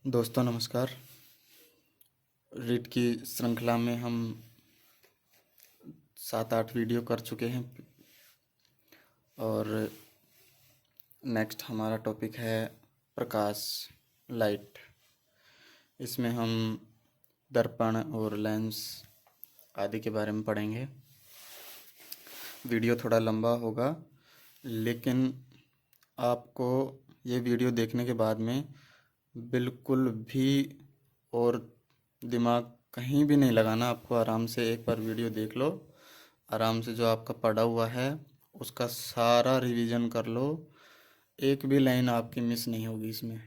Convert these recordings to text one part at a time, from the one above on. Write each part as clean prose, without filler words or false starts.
दोस्तों नमस्कार। रीड की श्रृंखला में हम 7-8 वीडियो कर चुके हैं और नेक्स्ट हमारा टॉपिक है प्रकाश, लाइट। इसमें हम दर्पण और लेंस आदि के बारे में पढ़ेंगे। वीडियो थोड़ा लंबा होगा, लेकिन आपको ये वीडियो देखने के बाद में बिल्कुल भी और दिमाग कहीं भी नहीं लगाना। आपको आराम से एक बार वीडियो देख लो, आराम से जो आपका पढ़ा हुआ है उसका सारा रिवीजन कर लो। एक भी लाइन आपकी मिस नहीं होगी इसमें।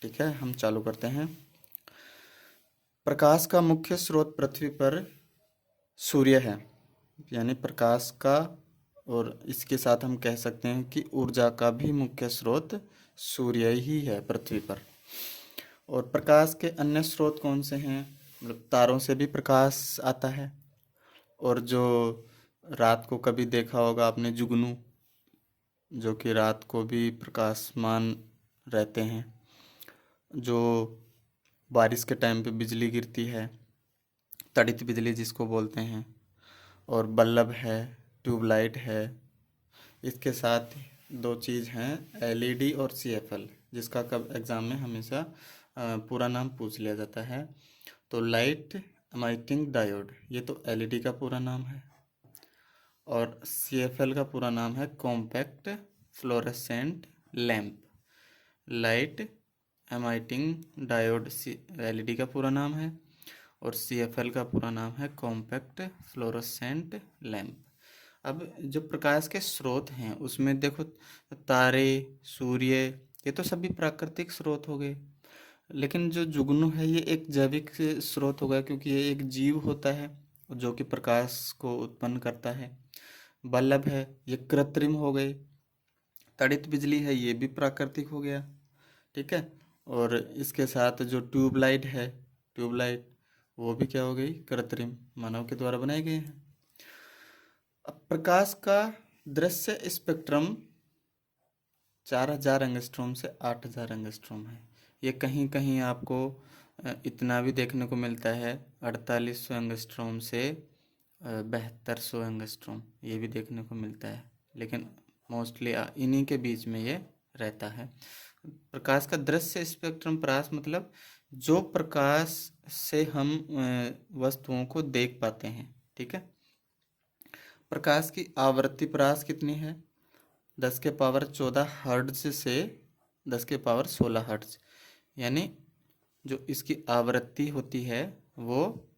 ठीक है, हम चालू करते हैं। प्रकाश का मुख्य स्रोत पृथ्वी पर सूर्य है, यानी प्रकाश का, और इसके साथ हम कह सकते हैं कि ऊर्जा का भी मुख्य स्रोत सूर्य ही है पृथ्वी पर। और प्रकाश के अन्य स्रोत कौन से हैं? मतलब तारों से भी प्रकाश आता है, और जो रात को कभी देखा होगा आपने जुगनू, जो कि रात को भी प्रकाशमान रहते हैं, जो बारिश के टाइम पे बिजली गिरती है, तड़ित बिजली जिसको बोलते हैं, और बल्ब है, ट्यूबलाइट है। इसके साथ दो चीज़ हैं, एलईडी और सीएफएल, जिसका कब एग्ज़ाम में हमेशा पूरा नाम पूछ लिया जाता है। तो लाइट एमिटिंग डायोड, ये तो एलईडी का पूरा नाम है, और सीएफएल का पूरा नाम है compact fluorescent lamp. Light emitting diode LED का पूरा नाम है, और सीएफएल का पूरा नाम है कॉम्पैक्ट फ्लोरेसेंट लैंप। अब जो प्रकाश के स्रोत हैं उसमें देखो, तारे, सूर्य, ये तो सभी प्राकृतिक स्रोत हो गए। लेकिन जो जुगनू है ये एक जैविक स्रोत होगा, क्योंकि ये एक जीव होता है जो कि प्रकाश को उत्पन्न करता है। बल्ब है, ये कृत्रिम हो गए। तड़ित बिजली है, ये भी प्राकृतिक हो गया। ठीक है, और इसके साथ जो ट्यूबलाइट है, ट्यूबलाइट वो भी क्या हो गई? कृत्रिम, मानव के द्वारा बनाए गए हैं। अब प्रकाश का दृश्य स्पेक्ट्रम 4000 एंगस्ट्रॉम से 8000 एंगस्ट्रॉम है। ये कहीं कहीं आपको इतना भी देखने को मिलता है, 4800 एंगस्ट्रॉम से 7200 एंगस्ट्रॉम, ये भी देखने को मिलता है। लेकिन मोस्टली इन्हीं के बीच में ये रहता है। प्रकाश का दृश्य स्पेक्ट्रम, प्रकाश मतलब जो प्रकाश से हम वस्तुओं को देख पाते हैं। ठीक है, प्रकाश की आवृत्ति प्रकाश कितनी है? 10⁻14 हर्ट्ज से 10⁻16 हर्ट्ज, यानी जो इसकी आवृत्ति होती है वो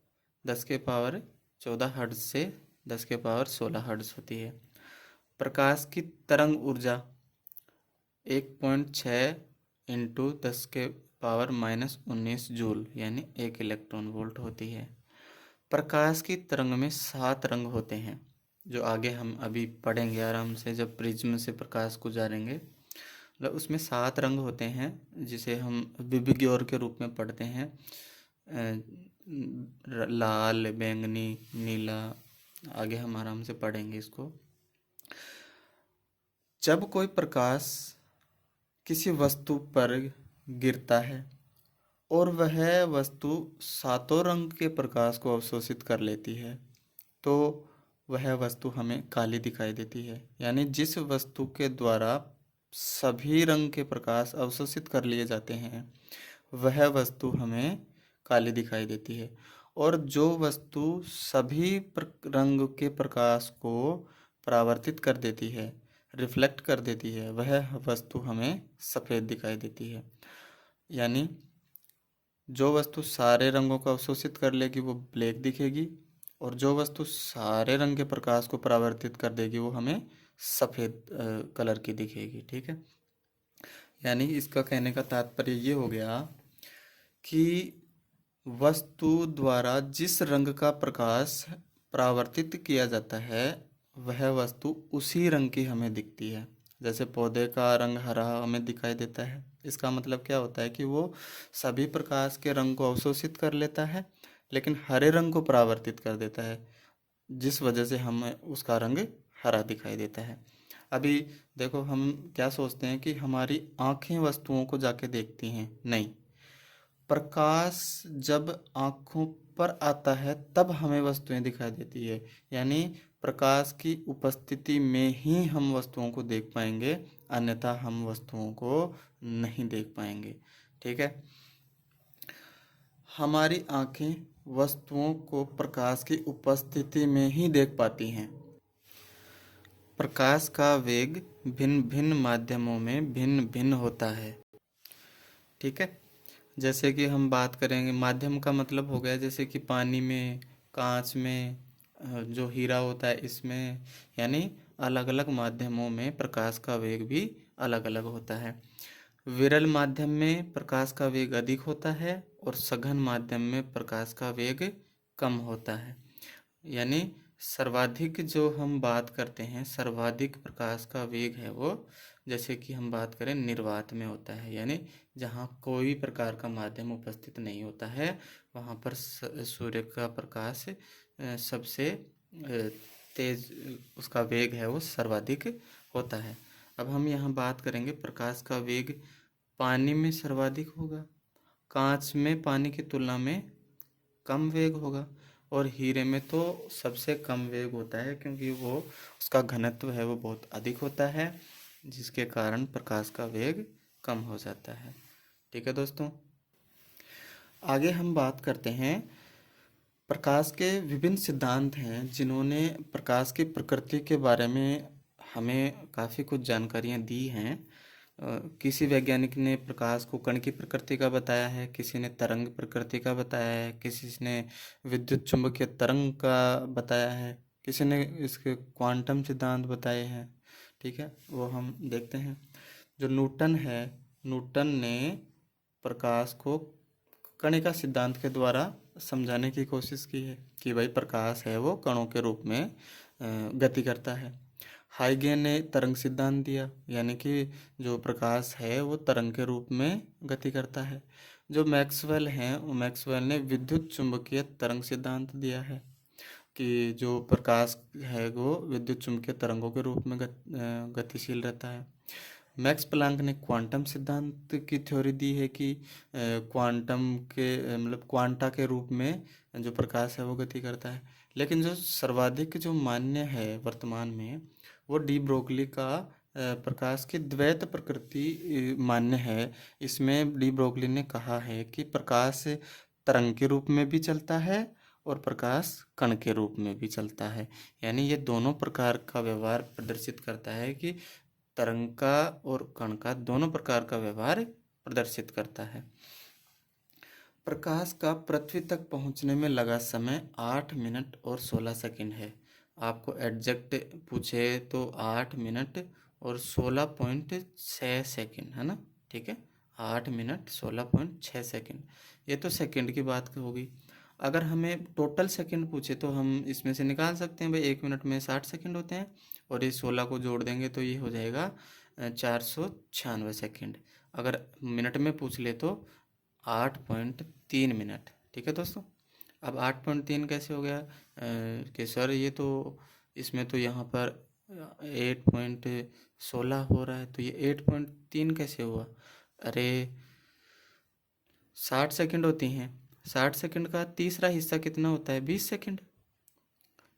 10⁻14 हर्ट्ज से 10⁻16 हर्ट्ज होती है। प्रकाश की तरंग ऊर्जा 1.6 इंटू 10⁻−19 जूल, यानी 1 इलेक्ट्रॉन वोल्ट होती है। प्रकाश की तरंग में 7 रंग होते हैं, जो आगे हम अभी पढ़ेंगे आराम से जब प्रिज्म से प्रकाश गुजारेंगे। मतलब उसमें 7 रंग होते हैं, जिसे हम विबग्योर के रूप में पढ़ते हैं। लाल, बैंगनी, नीला, आगे हम आराम से पढ़ेंगे इसको। जब कोई प्रकाश किसी वस्तु पर गिरता है और वह वस्तु 7 रंग के प्रकाश को अवशोषित कर लेती है, तो वह वस्तु हमें काली दिखाई देती है। यानी जिस वस्तु के द्वारा सभी रंग के प्रकाश अवशोषित कर लिए जाते हैं, वह वस्तु हमें काली दिखाई देती है। और जो वस्तु सभी रंग के प्रकाश को परावर्तित कर देती है, रिफ्लेक्ट कर देती है, वह वस्तु हमें सफ़ेद दिखाई देती है। यानी जो वस्तु सारे रंगों को अवशोषित कर लेगी वो ब्लैक दिखेगी, और जो वस्तु सारे रंग के प्रकाश को परावर्तित कर देगी वो हमें सफ़ेद कलर की दिखेगी। ठीक है, यानी इसका कहने का तात्पर्य ये हो गया कि वस्तु द्वारा जिस रंग का प्रकाश परावर्तित किया जाता है, वह वस्तु उसी रंग की हमें दिखती है। जैसे पौधे का रंग हरा हमें दिखाई देता है, इसका मतलब क्या होता है कि वो सभी प्रकाश के रंग को अवशोषित कर लेता है, लेकिन हरे रंग को परावर्तित कर देता है, जिस वजह से हमें उसका रंग हरा दिखाई देता है। अभी देखो, हम क्या सोचते हैं कि हमारी आंखें वस्तुओं को जाके देखती हैं, नहीं। प्रकाश जब आँखों पर आता है तब हमें वस्तुएं दिखाई देती है, यानी प्रकाश की उपस्थिति में ही हम वस्तुओं को देख पाएंगे, अन्यथा हम वस्तुओं को नहीं देख पाएंगे। ठीक है। हमारी आँखें वस्तुओं को प्रकाश की उपस्थिति में ही देख पाती हैं। प्रकाश का वेग भिन्न भिन्न माध्यमों में भिन्न भिन्न होता है। ठीक है। जैसे कि हम बात करेंगे, माध्यम का मतलब हो गया जैसे कि पानी में, कांच में, जो हीरा होता है इसमें, यानी अलग अलग माध्यमों में प्रकाश का वेग भी अलग अलग होता है। विरल माध्यम में प्रकाश का वेग अधिक होता है और सघन माध्यम में प्रकाश का वेग कम होता है। यानी सर्वाधिक जो हम बात करते हैं, सर्वाधिक प्रकाश का वेग है वो, जैसे कि हम बात करें निर्वात में होता है, यानी जहाँ कोई प्रकार का माध्यम उपस्थित नहीं होता है, वहाँ पर सूर्य का प्रकाश सबसे तेज, उसका वेग है वो सर्वाधिक होता है। अब हम यहाँ बात करेंगे प्रकाश का वेग पानी में सर्वाधिक होगा, कांच में पानी की तुलना में कम वेग होगा, और हीरे में तो सबसे कम वेग होता है, क्योंकि वो उसका घनत्व है वो बहुत अधिक होता है, जिसके कारण प्रकाश का वेग कम हो जाता है। ठीक है दोस्तों, आगे हम बात करते हैं। प्रकाश के विभिन्न सिद्धांत हैं जिन्होंने प्रकाश की प्रकृति के बारे में हमें काफ़ी कुछ जानकारियाँ दी हैं। किसी वैज्ञानिक ने प्रकाश को कण की प्रकृति का बताया है, किसी ने तरंग प्रकृति का बताया है, किसी ने विद्युत चुंबकीय तरंग का बताया है, किसी ने इसके क्वांटम सिद्धांत बताए हैं। ठीक है, वो हम देखते हैं। जो न्यूटन है, न्यूटन ने प्रकाश को कणिका सिद्धांत के द्वारा समझाने की कोशिश की है कि भाई प्रकाश है वो कणों के रूप में गति करता है। हाइगे ने तरंग सिद्धांत दिया, यानी कि जो प्रकाश है वो तरंग के रूप में गति करता है। जो मैक्सवेल हैं, मैक्सवेल ने विद्युत चुंबकीय तरंग सिद्धांत दिया है कि जो प्रकाश है वो विद्युत चुंबकीय तरंगों के रूप में गतिशील रहता है। मैक्स प्लांक ने क्वांटम सिद्धांत की थ्योरी दी है कि क्वांटम के मतलब क्वांटा के रूप में जो प्रकाश है वो गति करता है। लेकिन जो सर्वाधिक जो मान्य है वर्तमान में, वो डी ब्रोगली का प्रकाश की द्वैत प्रकृति मान्य है। इसमें डी ब्रोगली ने कहा है कि प्रकाश तरंग के रूप में भी चलता है और प्रकाश कण के रूप में भी चलता है, यानी ये दोनों प्रकार का व्यवहार प्रदर्शित करता है कि तरंग का और कण का दोनों प्रकार का व्यवहार प्रदर्शित करता है। प्रकाश का पृथ्वी तक पहुंचने में लगा समय 8 मिनट और 16 सेकंड है। आपको एग्जैक्ट पूछे तो 8 मिनट और 16.6 सेकंड है ना। ठीक है, 8 मिनट 16.6 सेकंड, ये तो सेकंड की बात होगी। अगर हमें टोटल सेकंड पूछे तो हम इसमें से निकाल सकते हैं भाई, 1 मिनट में 60 सेकंड होते हैं और ये 16 को जोड़ देंगे तो ये हो जाएगा 496 सेकंड। अगर मिनट में पूछ ले तो 8.3 मिनट। ठीक है दोस्तों, अब 8.3 कैसे हो गया कि सर ये तो इसमें तो यहाँ पर 8.16 हो रहा है, तो ये 8.3 कैसे हुआ? अरे 60 सेकंड होती हैं, 60 सेकंड का तीसरा हिस्सा कितना होता है? 20 सेकंड।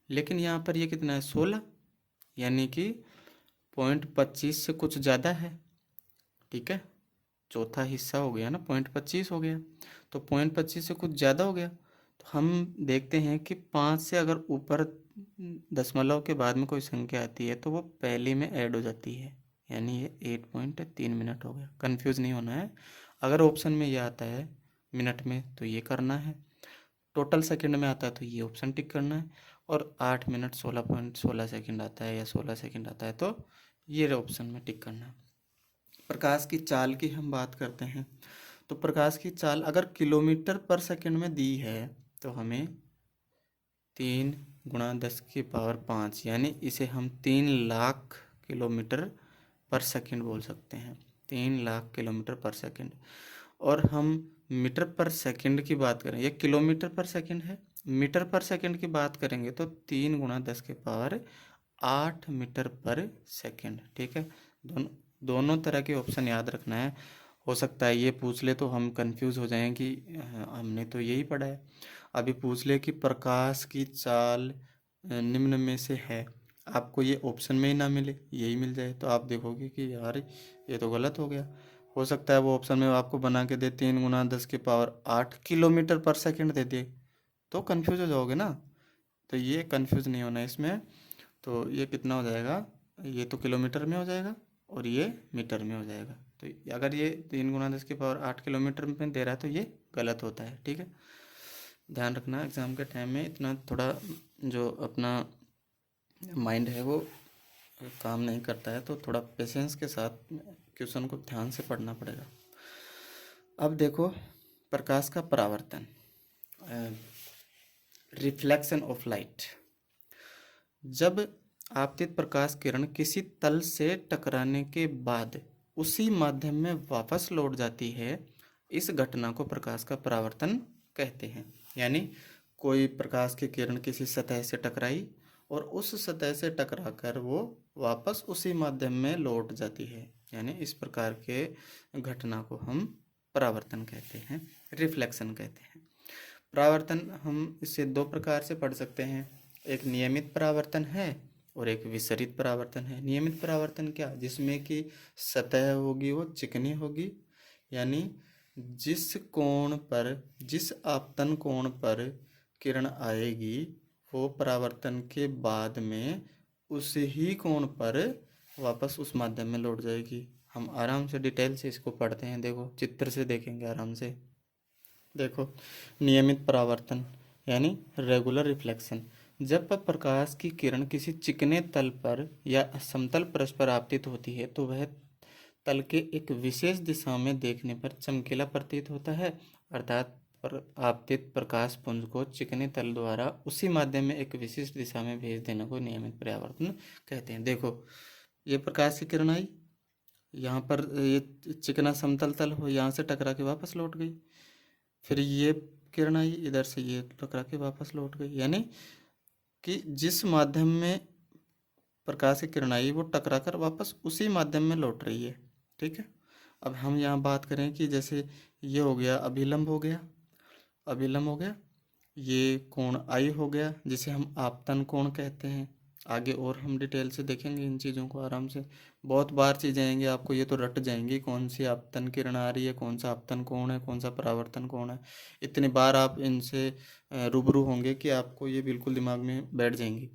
लेकिन यहाँ पर ये कितना है? 16, यानी कि 0.25 से कुछ ज़्यादा है। ठीक है, चौथा हिस्सा हो गया ना, 0.25 हो गया, तो 0.25 से कुछ ज़्यादा हो गया। तो हम देखते हैं कि 5 से अगर ऊपर दशमलव के बाद में कोई संख्या आती है तो वो पहली में ऐड हो जाती है, यानी ये 8.3 मिनट हो गया। कंफ्यूज नहीं होना है, अगर ऑप्शन में ये आता है मिनट में तो ये करना है, टोटल सेकंड में आता है तो ये ऑप्शन टिक करना है, और 8 मिनट 16.16 सेकंड आता है या 16 सेकंड आता है तो ये ऑप्शन में टिक करना है। प्रकाश की चाल की हम बात करते हैं, तो प्रकाश की चाल अगर किलोमीटर पर सेकंड में दी है तो हमें 3 × 10⁵ यानी इसे हम 3 लाख किलोमीटर पर सेकंड बोल सकते हैं, 3 लाख किलोमीटर पर सेकंड। और हम मीटर पर सेकंड की बात करें, ये किलोमीटर पर सेकंड है, मीटर पर सेकंड की बात करेंगे तो 3 × 10⁸ 8 मीटर पर सेकंड। ठीक है, दोनों तरह के ऑप्शन याद रखना है। हो सकता है ये पूछ ले तो हम कंफ्यूज हो जाएं कि हमने तो यही पढ़ा है। अभी पूछ ले कि प्रकाश की चाल निम्न में से है, आपको ये ऑप्शन में ही ना मिले, यही मिल जाए, तो आप देखोगे कि यार ये तो गलत हो गया। हो सकता है वो ऑप्शन में आपको बना के दे 3 × 10⁸ किलोमीटर पर सेकंड दे दे, तो कंफ्यूज हो जाओगे ना। तो ये कंफ्यूज नहीं होना इसमें। तो ये कितना हो जाएगा, ये तो किलोमीटर में हो जाएगा और ये मीटर में हो जाएगा। तो अगर ये 3 × 10⁸ किलोमीटर में दे रहा है तो ये गलत होता है। ठीक है, ध्यान रखना एग्ज़ाम के टाइम में इतना थोड़ा जो अपना माइंड है वो काम नहीं करता है, तो थोड़ा पेशेंस के साथ क्वेश्चन को ध्यान से पढ़ना पड़ेगा। अब देखो, प्रकाश का परावर्तन, रिफ्लेक्शन ऑफ लाइट। जब आपतित प्रकाश किरण किसी तल से टकराने के बाद उसी माध्यम में वापस लौट जाती है, इस घटना को प्रकाश का परावर्तन कहते हैं। यानी कोई प्रकाश की किरण किसी सतह से टकराई और उस सतह से टकराकर वो वापस उसी माध्यम में लौट जाती है, यानी इस प्रकार के घटना को हम परावर्तन कहते हैं, रिफ्लेक्शन कहते हैं। परावर्तन हम इसे दो प्रकार से पढ़ सकते हैं, एक नियमित परावर्तन है और एक विसरित परावर्तन है। नियमित परावर्तन क्या, जिसमें कि सतह होगी वो चिकनी होगी, यानी जिस कोण पर, जिस आपतन कोण पर किरण आएगी वो परावर्तन के बाद में उस ही कोण पर वापस उस माध्यम में लौट जाएगी। हम आराम से डिटेल से इसको पढ़ते हैं, देखो चित्र से देखेंगे आराम से। देखो, नियमित परावर्तन यानी रेगुलर रिफ्लेक्शन। जब प्रकाश की किरण किसी चिकने तल पर या समतल पृष्ठ पर आपतित होती है तो वह तल के एक विशेष दिशा में देखने पर चमकीला प्रतीत होता है, अर्थात आपतित प्रकाश पुंज को चिकने तल द्वारा उसी माध्यम में एक विशिष्ट दिशा में भेज देने को नियमित परावर्तन कहते हैं। देखो, ये प्रकाश की किरण आई, यहाँ पर ये चिकना समतल तल हो, यहाँ से टकरा के वापस लौट गई, फिर ये किरण आई इधर से, ये टकरा के वापस लौट गई, यानी कि जिस माध्यम में प्रकाश की किरण आई वो टकरा कर वापस उसी माध्यम में लौट रही है। ठीक है, अब हम यहाँ बात करें कि जैसे ये हो गया अभिलंब हो गया, अभिलंब हो गया, ये कोण आई हो गया जिसे हम आपतन कोण कहते हैं। आगे और हम डिटेल से देखेंगे इन चीज़ों को आराम से, बहुत बार चीज़ें आएंगी आपको, ये तो रट जाएंगी, कौन सी आपतन किरण आ रही है, कौन सा आपतन कोण है, कौन सा परावर्तन कोण है। इतनी बार आप इनसे रूबरू होंगे कि आपको ये बिल्कुल दिमाग में बैठ जाएंगी।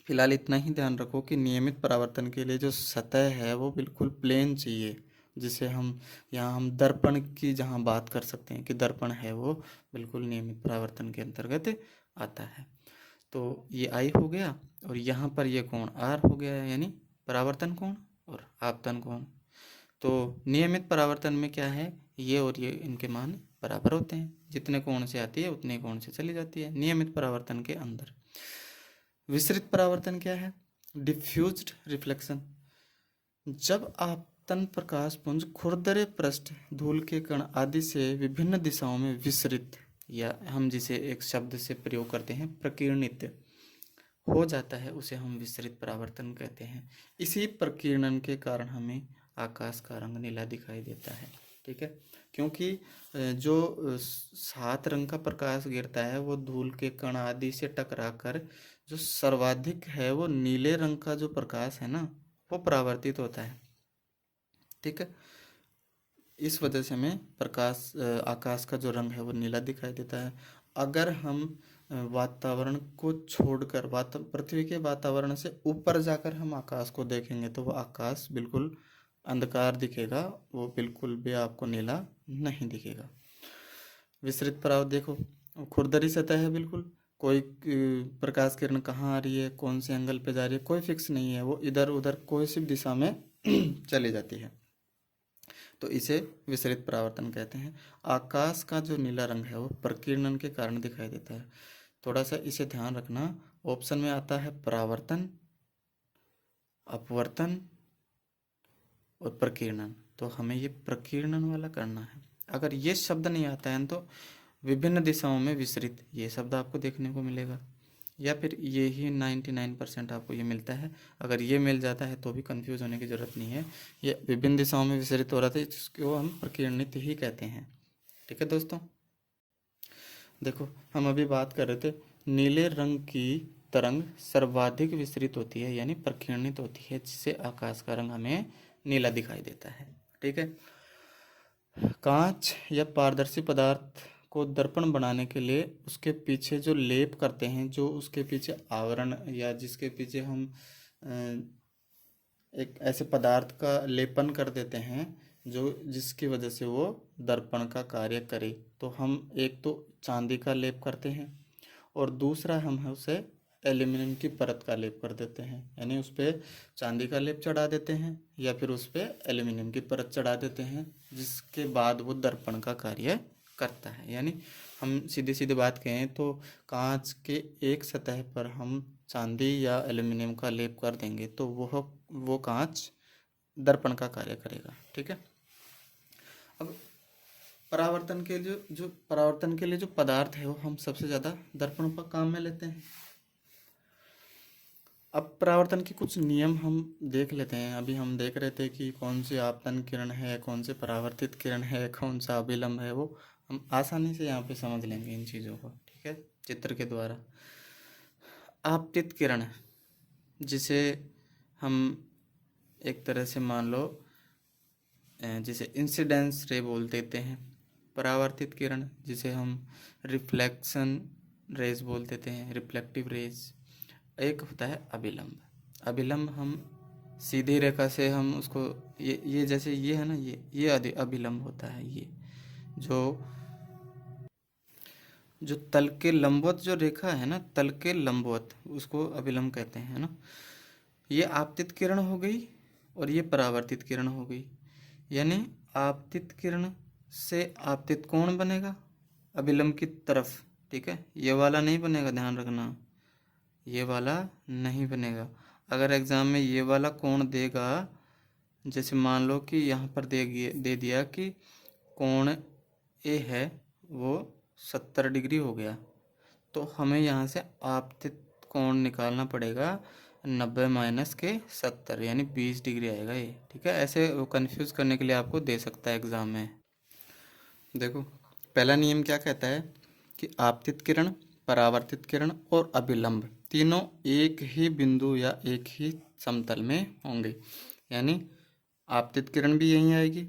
फिलहाल इतना ही ध्यान रखो कि नियमित परावर्तन के लिए जो सतह है वो बिल्कुल प्लेन चाहिए, जिसे हम यहाँ हम दर्पण की जहाँ बात कर सकते हैं कि दर्पण है वो बिल्कुल नियमित परावर्तन के अंतर्गत आता है। तो ये आई हो गया और यहाँ पर ये कोण आर हो गया, यानी परावर्तन कोण और आपतन कोण। तो नियमित परावर्तन में क्या है, ये और ये इनके मान बराबर होते हैं, जितने कोण से आती है उतने कोण से चली जाती है नियमित परावर्तन के अंदर। विसरित परावर्तन क्या है, डिफ्यूज्ड रिफ्लेक्शन। जब आपतन प्रकाश पुंज खुरदरे पृष्ठ, धूल के कण आदि से विभिन्न दिशाओं में विसरित, या हम जिसे एक शब्द से प्रयोग करते हैं प्रकीर्णित हो जाता है, उसे हम विसरित परावर्तन कहते हैं। इसी प्रकीर्णन के कारण हमें आकाश का रंग नीला दिखाई देता है। ठीक है, क्योंकि जो 7 रंग का प्रकाश गिरता है वो धूल के कण आदि से टकराकर जो सर्वाधिक है वो नीले रंग का जो प्रकाश है ना वो परावर्तित होता है। ठीक है, इस वजह से हमें प्रकाश आकाश का जो रंग है वो नीला दिखाई देता है। अगर हम वातावरण को छोड़कर पृथ्वी के वातावरण से ऊपर जाकर हम आकाश को देखेंगे तो वो आकाश बिल्कुल अंधकार दिखेगा, वो बिल्कुल भी आपको नीला नहीं दिखेगा। विसरित परावर्तन देखो, खुरदरी सतह है, बिल्कुल कोई प्रकाश किरण कहाँ आ रही है, कौन से एंगल पे जा रही है, कोई फिक्स नहीं है, वो इधर उधर कोई सी दिशा में चली जाती है, तो इसे विसरित परावर्तन कहते हैं। आकाश का जो नीला रंग है वो प्रकीर्णन के कारण दिखाई देता है। थोड़ा सा इसे ध्यान रखना, ऑप्शन में आता है परावर्तन, अपवर्तन और प्रकीर्णन, तो हमें ये प्रकीर्णन वाला करना है। अगर ये शब्द नहीं आता है तो विभिन्न दिशाओं में विसरित, ये शब्द आपको देखने को मिलेगा। या फिर ये ही 99% आपको ये मिलता है। अगर ये मिल जाता है तो भी कंफ्यूज होने की ज़रूरत नहीं है। ये विभिन्न दिशाओं में विसरित हो रहा था, जिसको हम प्रकीर्णित ही कहते हैं। ठीक है दोस्तों, देखो हम अभी बात कर रहे थे नीले रंग की तरंग सर्वाधिक विसरित होती है यानी प्रकीर्णित होती है, जिससे आकाश का रंग हमें नीला दिखाई देता है। ठीक है, कांच या पारदर्शी पदार्थ को दर्पण बनाने के लिए उसके पीछे जो लेप करते हैं, जो उसके पीछे आवरण या जिसके पीछे हम एक ऐसे पदार्थ का लेपन कर देते हैं जो जिसकी वजह से वो दर्पण का कार्य करे, तो हम एक तो चांदी का लेप करते हैं और दूसरा हम है उसे एल्यूमिनियम की परत का लेप कर देते हैं। यानी उस पर चांदी का लेप चढ़ा देते हैं या फिर उस पर एल्यूमिनियम की परत चढ़ा देते हैं, जिसके बाद वो दर्पण का कार्य करता है। यानी हम सीधी सीधी बात कहें तो कांच के एक सतह पर हम चांदी या एल्यूमिनियम का लेप कर देंगे तो वो कांच दर्पण का कार्य करेगा। ठीक है, अब परावर्तन के जो परावर्तन के लिए जो पदार्थ है वो हम सबसे ज़्यादा दर्पण पर काम में लेते हैं। अब परावर्तन के कुछ नियम हम देख लेते हैं। अभी हम देख रहे थे कि कौन सी आपतन किरण है, कौन से परावर्तित किरण है, कौन सा अभिलंब है, वो हम आसानी से यहाँ पे समझ लेंगे इन चीज़ों को। ठीक है, चित्र के द्वारा आपतित किरण, जिसे हम एक तरह से मान लो जिसे इंसिडेंस रे बोल देते हैं। परावर्तित किरण जिसे हम रिफ्लेक्शन रेज बोल देते हैं, रिफ्लेक्टिव रेज। एक होता है अभिलंब। अभिलंब हम सीधी रेखा से हम उसको ये जैसे ये है ना, ये अभिलंब होता है। ये जो तल के लंबवत जो रेखा है ना, तल के लंबवत, उसको अभिलंब कहते हैं ना। ये आपतित किरण हो गई और ये परावर्तित किरण हो गई। यानी आपतित किरण से आपतित कोण बनेगा अभिलंब की तरफ। ठीक है, ये वाला नहीं बनेगा, ध्यान रखना, ये वाला नहीं बनेगा। अगर एग्ज़ाम में ये वाला कोण देगा, जैसे मान लो कि यहाँ पर दे दिया कि कोण ए है वो 70 डिग्री हो गया, तो हमें यहाँ से आपतित कोण निकालना पड़ेगा 90 माइनस के 70 यानी 20 डिग्री आएगा ये। ठीक है, ऐसे कंफ्यूज करने के लिए आपको दे सकता है एग्ज़ाम में। देखो पहला नियम क्या कहता है कि आपतित किरण, परावर्तित किरण और अभिलंब तीनों एक ही बिंदु या एक ही समतल में होंगे। यानी आपतित किरण भी यहीं आएगी,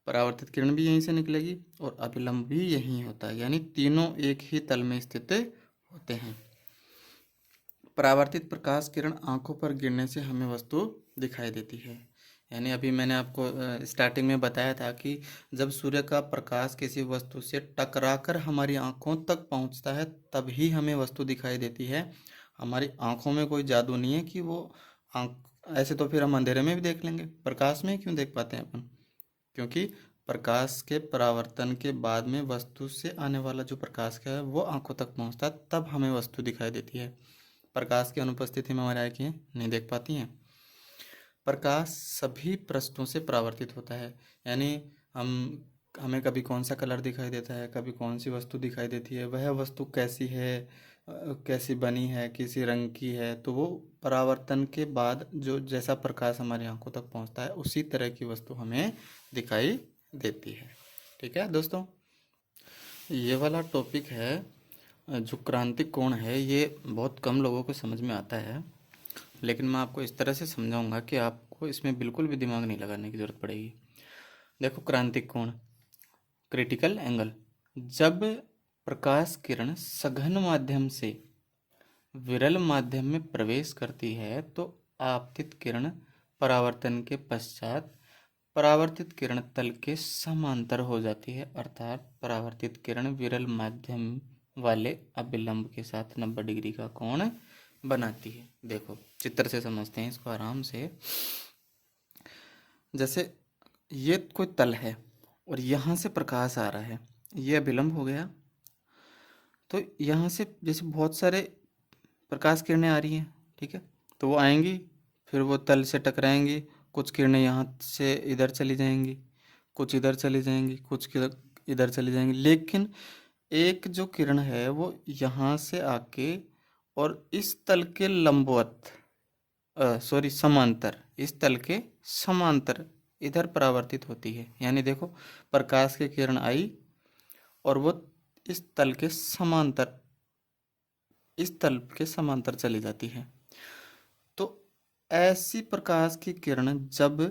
परावर्तित किरण भी यहीं से निकलेगी और अभिलंब भी यहीं होता है। यानी तीनों एक ही तल में स्थित होते हैं। परावर्तित प्रकाश किरण आंखों पर गिरने से हमें वस्तु दिखाई देती है। यानी अभी मैंने आपको स्टार्टिंग में बताया था कि जब सूर्य का प्रकाश किसी वस्तु से टकराकर हमारी आंखों तक पहुंचता है तभी हमें वस्तु दिखाई देती है। हमारी आंखों में कोई जादू नहीं है कि वो आंख, ऐसे तो फिर हम अंधेरे में भी देख लेंगे, प्रकाश में क्यों देख पाते हैं अपन? क्योंकि प्रकाश के परावर्तन के बाद में वस्तु से आने वाला जो प्रकाश का है वो आंखों तक पहुंचता है, तब हमें वस्तु दिखाई देती है। प्रकाश की अनुपस्थिति में हमारी आंखें नहीं देख पाती हैं। प्रकाश सभी पृष्ठों से परावर्तित होता है। यानी हमें कभी कौन सा कलर दिखाई देता है, कभी कौन सी वस्तु दिखाई देती है, वह वस्तु कैसी है, कैसी बनी है, किसी रंग की है, तो वो परावर्तन के बाद जो जैसा प्रकाश हमारी आंखों तक पहुंचता है उसी तरह की वस्तु हमें दिखाई देती है। ठीक है दोस्तों, ये वाला टॉपिक है जो क्रांतिक कोण है, ये बहुत कम लोगों को समझ में आता है, लेकिन मैं आपको इस तरह से समझाऊंगा कि आपको इसमें बिल्कुल भी दिमाग नहीं लगाने की ज़रूरत पड़ेगी। देखो क्रांतिक कोण, क्रिटिकल एंगल, जब प्रकाश किरण सघन माध्यम से विरल माध्यम में प्रवेश करती है तो आपतित किरण परावर्तन के पश्चात परावर्तित किरण तल के समांतर हो जाती है, अर्थात परावर्तित किरण विरल माध्यम वाले अभिलंब के साथ 90 डिग्री का कोण बनाती है। देखो चित्र से समझते हैं इसको आराम से। जैसे ये कोई तल है और यहाँ से प्रकाश आ रहा है, ये अभिलंब हो गया। तो यहाँ से जैसे बहुत सारे प्रकाश किरणें आ रही हैं, ठीक है, तो वो आएंगी, फिर वो तल से टकराएंगी, कुछ किरणें यहाँ से इधर चली जाएंगी, कुछ इधर चली जाएंगी, कुछ इधर चली जाएंगी, लेकिन एक जो किरण है वो यहाँ से आके और इस तल के लंबवत समांतर, इस तल के समांतर इधर परावर्तित होती है। यानी देखो, प्रकाश की किरण आई और वो इस तल के समांतर, इस तल के समांतर चली जाती है। तो ऐसी प्रकाश की किरण जब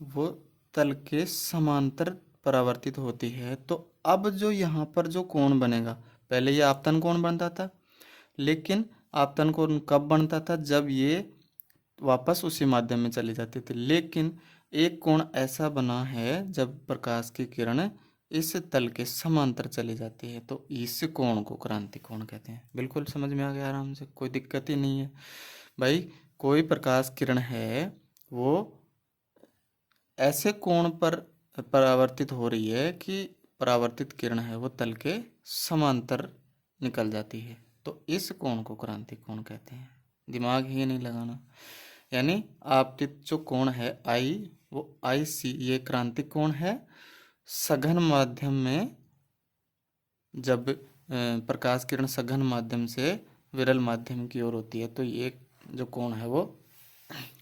वो तल के समांतर परावर्तित होती है, तो अब जो यहाँ पर जो कोण बनेगा, पहले ये आपतन कोण बनता था, लेकिन आपतन कोण कब बनता था, जब ये वापस उसी माध्यम में चली जाती थी। लेकिन एक कोण ऐसा बना है जब प्रकाश की किरण इस तल के समांतर चली जाती है, तो इस कोण को क्रांति कोण कहते हैं। बिल्कुल समझ में आ गया आराम से, कोई दिक्कत ही नहीं है भाई। कोई प्रकाश किरण है वो ऐसे कोण पर परावर्तित हो रही है कि परावर्तित किरण है वो तल के समांतर निकल जाती है, तो इस कोण को क्रांति कोण कहते हैं। दिमाग ही नहीं लगाना। यानी आपतित जो कोण है आई, वो आई सी, ये क्रांतिक कोण है। सघन माध्यम में जब प्रकाश किरण सघन माध्यम से विरल माध्यम की ओर होती है, तो ये जो कोण है वो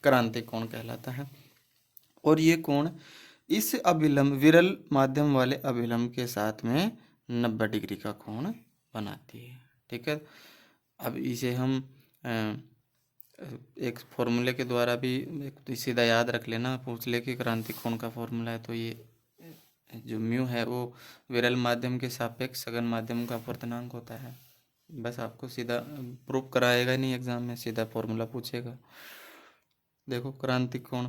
क्रांतिक कोण कहलाता है। और ये कोण इस अभिलंब, विरल माध्यम वाले अभिलंब के साथ में 90 डिग्री का कोण बनाती है। ठीक है, अब इसे हम एक फॉर्मूले के द्वारा भी एक सीधा याद रख लेना, पूछ ले कि क्रांतिक कोण का फॉर्मूला है, तो ये जो म्यू है वो विरल माध्यम के सापेक्ष सघन माध्यम का अपवर्तनांक होता है। बस आपको सीधा प्रूफ कराएगा नहीं एग्जाम में, सीधा फॉर्मूला पूछेगा। देखो, क्रांतिक कोण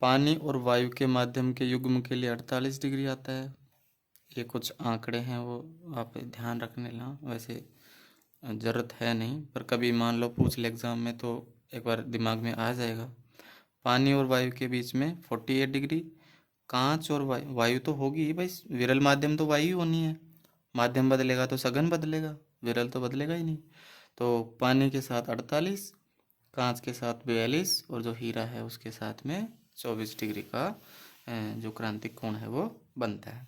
पानी और वायु के माध्यम के युग्म के लिए 48 डिग्री आता है। ये कुछ आंकड़े हैं, वो आप ध्यान रखने ला, वैसे ज़रूरत है नहीं, पर कभी मान लो पूछ ले एग्ज़ाम में तो एक बार दिमाग में आ जाएगा। पानी और वायु के बीच में 48 डिग्री। कांच और वायु तो होगी ही भाई, विरल माध्यम तो वायु होनी है। माध्यम बदलेगा तो सघन बदलेगा, विरल तो बदलेगा ही नहीं। तो पानी के साथ 48, कांच के साथ 42 और जो हीरा है उसके साथ में 24 डिग्री का जो क्रांतिक कोण है वो बनता है।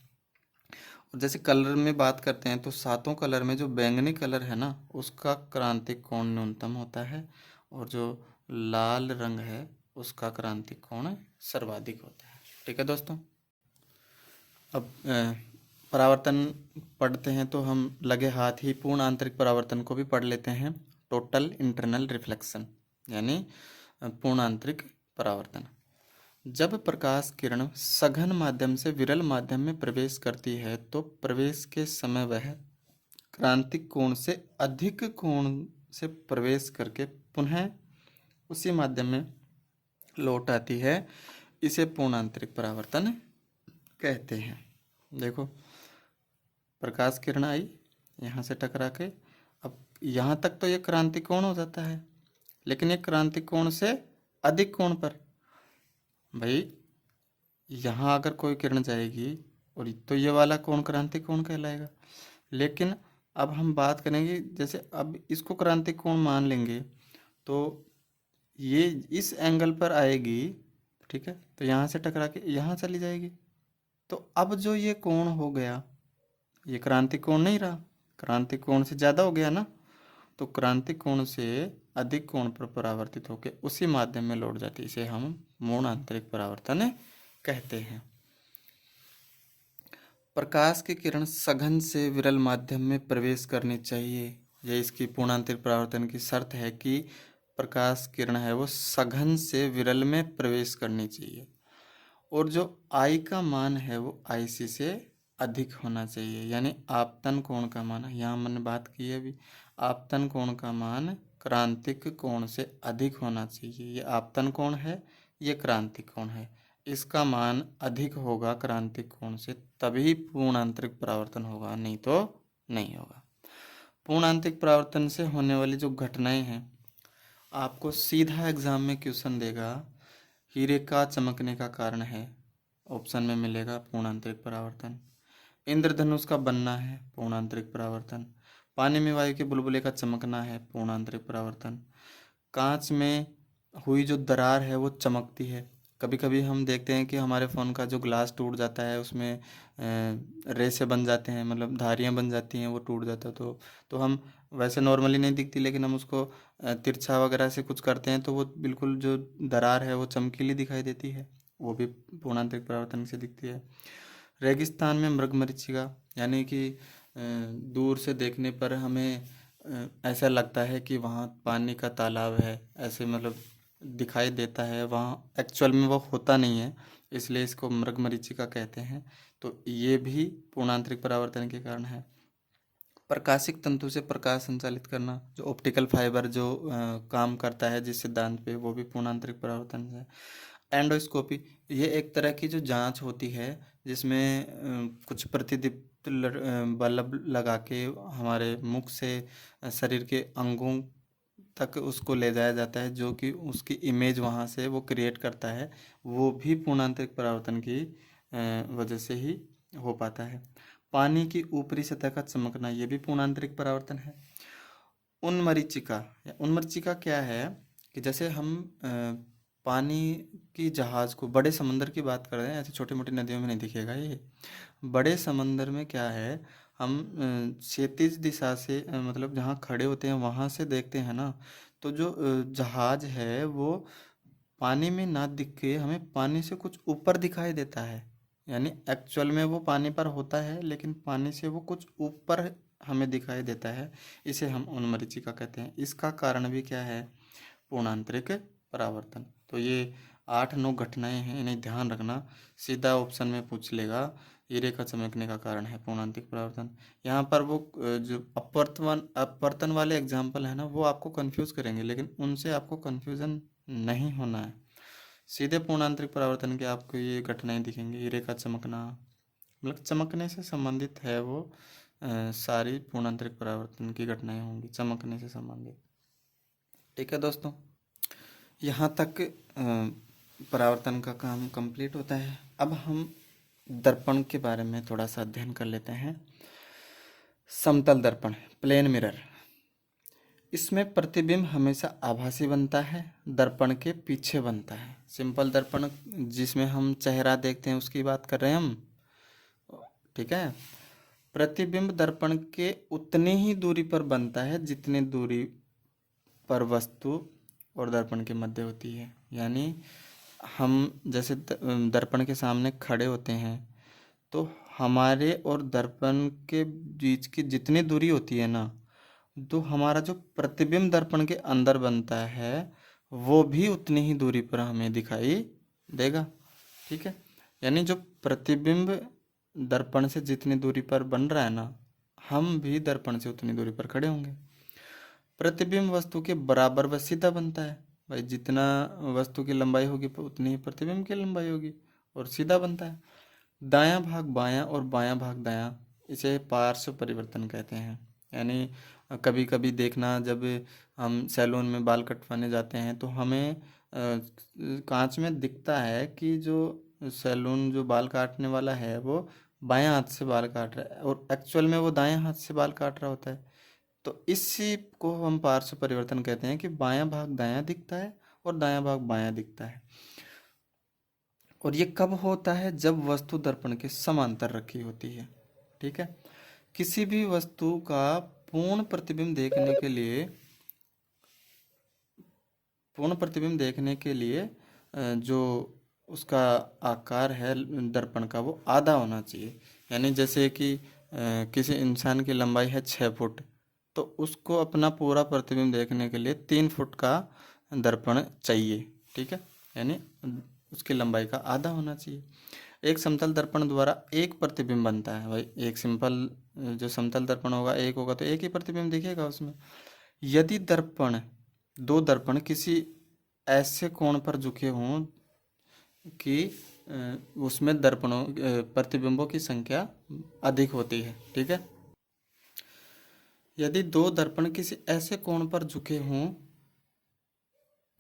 और जैसे कलर में बात करते हैं तो सातों कलर में जो बैंगनी कलर है ना, उसका क्रांतिक कोण न्यूनतम होता है, और जो लाल रंग है उसका क्रांतिक कोण सर्वाधिक होता है। ठीक है दोस्तों, अब परावर्तन पढ़ते हैं तो हम लगे हाथ ही पूर्ण आंतरिक परावर्तन को भी पढ़ लेते हैं। टोटल इंटरनल रिफ्लेक्शन यानी पूर्ण आंतरिक परावर्तन। जब प्रकाश किरण सघन माध्यम से विरल माध्यम में प्रवेश करती है, तो प्रवेश के समय वह क्रांतिक कोण से अधिक कोण से प्रवेश करके पुनः उसी माध्यम में लौट आती है। इसे पूर्ण आंतरिक परावर्तन कहते हैं। देखो, प्रकाश किरण आई यहाँ से टकरा के, अब यहाँ तक तो ये क्रांतिक कोण हो जाता है, लेकिन ये क्रांतिक कोण से अधिक कोण पर, भाई यहाँ अगर कोई किरण जाएगी और तो ये वाला कोण क्रांतिक कोण कहलाएगा। लेकिन अब हम बात करेंगे, जैसे अब इसको क्रांतिक कोण मान लेंगे तो ये इस एंगल पर आएगी, ठीक है, तो यहाँ से टकरा के यहाँ चली जाएगी। तो अब जो ये कोण हो गया, ये क्रांतिक कोण नहीं रहा, क्रांतिक कोण से ज़्यादा हो गया ना, तो क्रांतिक कोण से अधिक कोण पर परावर्तित होकर उसी माध्यम में लौट जाती है। इसे हम पूर्ण आंतरिक परावर्तन कहते हैं। प्रकाश की किरण सघन से विरल माध्यम में प्रवेश करनी चाहिए। यह इसकी पूर्ण आंतरिक परावर्तन की शर्त है कि प्रकाश किरण है वो सघन से विरल में प्रवेश करनी चाहिए, और जो आई का मान है वो आई सी से अधिक होना चाहिए। यानी आपतन कोण का मान, यहाँ मैंने बात की है अभी, आपतन कोण का मान क्रांतिक कोण से अधिक होना चाहिए। ये आपतन कोण है, ये क्रांतिक कोण है, इसका मान अधिक होगा क्रांतिक कोण से, तभी पूर्ण आंतरिक परावर्तन होगा, नहीं तो नहीं होगा। पूर्ण आंतरिक परावर्तन से होने वाली जो घटनाएं हैं, आपको सीधा एग्जाम में क्वेश्चन देगा, हीरे का चमकने का कारण है, ऑप्शन में मिलेगा पूर्ण आंतरिक परावर्तन। इंद्रधनुष का बनना है, पूर्ण आंतरिक परावर्तन। पानी में वायु के बुलबुले का चमकना है, पूर्ण आंतरिक परावर्तन। कांच में हुई जो दरार है वो चमकती है। कभी कभी हम देखते हैं कि हमारे फ़ोन का जो ग्लास टूट जाता है, उसमें रेसे बन जाते हैं, मतलब धारियाँ बन जाती हैं, वो टूट जाता है, तो हम वैसे नॉर्मली नहीं दिखती, लेकिन हम उसको तिरछा वगैरह से कुछ करते हैं तो वो बिल्कुल जो दरार है वो चमकीली दिखाई देती है, वो भी पूर्णांतरिक परावर्तन से दिखती है। रेगिस्तान में मृगमरीचिका, यानी कि दूर से देखने पर हमें ऐसा लगता है कि वहाँ पानी का तालाब है, ऐसे मतलब दिखाई देता है, वहाँ एक्चुअल में वो होता नहीं है, इसलिए इसको मृगमरीचिका कहते हैं। तो ये भी पूर्णांतरिक परावर्तन के कारण है। प्रकाशिक तंतु से प्रकाश संचालित करना, जो ऑप्टिकल फाइबर जो काम करता है जिस सिद्धांत पे, वो भी पूर्णांतरिक परावर्तन है। एंडोस्कोपी, ये एक तरह की जो जांच होती है जिसमें कुछ प्रतिदीप्त बल्ब लगा के हमारे मुख से शरीर के अंगों तक उसको ले जाया जाता है, जो कि उसकी इमेज वहाँ से वो क्रिएट करता है, वो भी पूर्णांतरिक परावर्तन की वजह से ही हो पाता है। पानी की ऊपरी सतह का चमकना, ये भी पूर्णांतरिक परावर्तन है। उनमरीचिका, उनमरीचिका क्या है कि जैसे हम पानी की जहाज को, बड़े समंदर की बात कर रहे हैं, ऐसे छोटी मोटी नदियों में नहीं दिखेगा ये। बड़े समंदर में क्या है, हम क्षैतिज दिशा से मतलब जहाँ खड़े होते हैं वहाँ से देखते हैं ना, तो जो जहाज है वो पानी में ना दिख के हमें पानी से कुछ ऊपर दिखाई देता है, यानी एक्चुअल में वो पानी पर होता है लेकिन पानी से वो कुछ ऊपर हमें दिखाई देता है, इसे हम उनमरीचिका कहते हैं। इसका कारण भी क्या है, पूर्णांतरिक परावर्तन। तो ये 8-9 घटनाएं हैं, इन्हें ध्यान रखना, सीधा ऑप्शन में पूछ लेगा, ये रेखा चमकने का कारण है पूर्णांतरिक परावर्तन। यहाँ पर वो जो अपवर्तन वाले एग्जाम्पल है ना, वो आपको कंफ्यूज करेंगे, लेकिन उनसे आपको कंफ्यूजन नहीं होना है। सीधे पूर्णांतरिक परावर्तन के आपको ये घटनाएं दिखेंगी, ये रेखा चमकना, मतलब चमकने से संबंधित है वो सारी पूर्णांतरिक परावर्तन की घटनाएं होंगी, चमकने से संबंधित। ठीक है दोस्तों, यहाँ तक परावर्तन का काम कंप्लीट होता है। अब हम दर्पण के बारे में थोड़ा सा अध्ययन कर लेते हैं। समतल दर्पण, प्लेन मिरर, इसमें प्रतिबिंब हमेशा आभासी बनता है, दर्पण के पीछे बनता है। सिंपल दर्पण जिसमें हम चेहरा देखते हैं उसकी बात कर रहे हैं हम, ठीक है। प्रतिबिंब दर्पण के उतनी ही दूरी पर बनता है जितनी दूरी पर वस्तु और दर्पण के मध्य होती है। यानी हम जैसे दर्पण के सामने खड़े होते हैं तो हमारे और दर्पण के बीच की जितनी दूरी होती है ना, तो हमारा जो प्रतिबिंब दर्पण के अंदर बनता है वो भी उतनी ही दूरी पर हमें दिखाई देगा। ठीक है, यानी जो प्रतिबिंब दर्पण से जितनी दूरी पर बन रहा है ना, हम भी दर्पण से उतनी दूरी पर खड़े होंगे। प्रतिबिंब वस्तु के बराबर व सीधा बनता है। भाई जितना वस्तु की लंबाई होगी उतनी ही प्रतिबिंब की लंबाई होगी, और सीधा बनता है। दायां भाग बायां और बायां भाग दायां, इसे पार्श्व परिवर्तन कहते हैं। यानी कभी कभी देखना, जब हम सैलून में बाल कटवाने जाते हैं तो हमें कांच में दिखता है कि जो सैलून जो बाल काटने वाला है वो बायां हाथ से बाल काट रहा है, और एक्चुअल में वो दायां हाथ से बाल काट रहा होता है। तो इसी को हम पार्श्व परिवर्तन कहते हैं कि बायां भाग दायां दिखता है और दायां भाग बायां दिखता है। और ये कब होता है, जब वस्तु दर्पण के समांतर रखी होती है। ठीक है, किसी भी वस्तु का पूर्ण प्रतिबिंब देखने के लिए जो उसका आकार है दर्पण का वो आधा होना चाहिए। यानी जैसे कि किसी इंसान की लंबाई है 6 फुट, तो उसको अपना पूरा प्रतिबिंब देखने के लिए 3 फुट का दर्पण चाहिए। ठीक है, यानी उसकी लंबाई का आधा होना चाहिए। एक समतल दर्पण द्वारा एक प्रतिबिंब बनता है। भाई एक सिंपल जो समतल दर्पण होगा, एक होगा तो एक ही प्रतिबिंब दिखेगा उसमें। यदि दो दर्पण किसी ऐसे कोण पर झुके हों कि उसमें प्रतिबिंबों की संख्या अधिक होती है। ठीक है, यदि दो दर्पण किसी ऐसे कोण पर झुके हों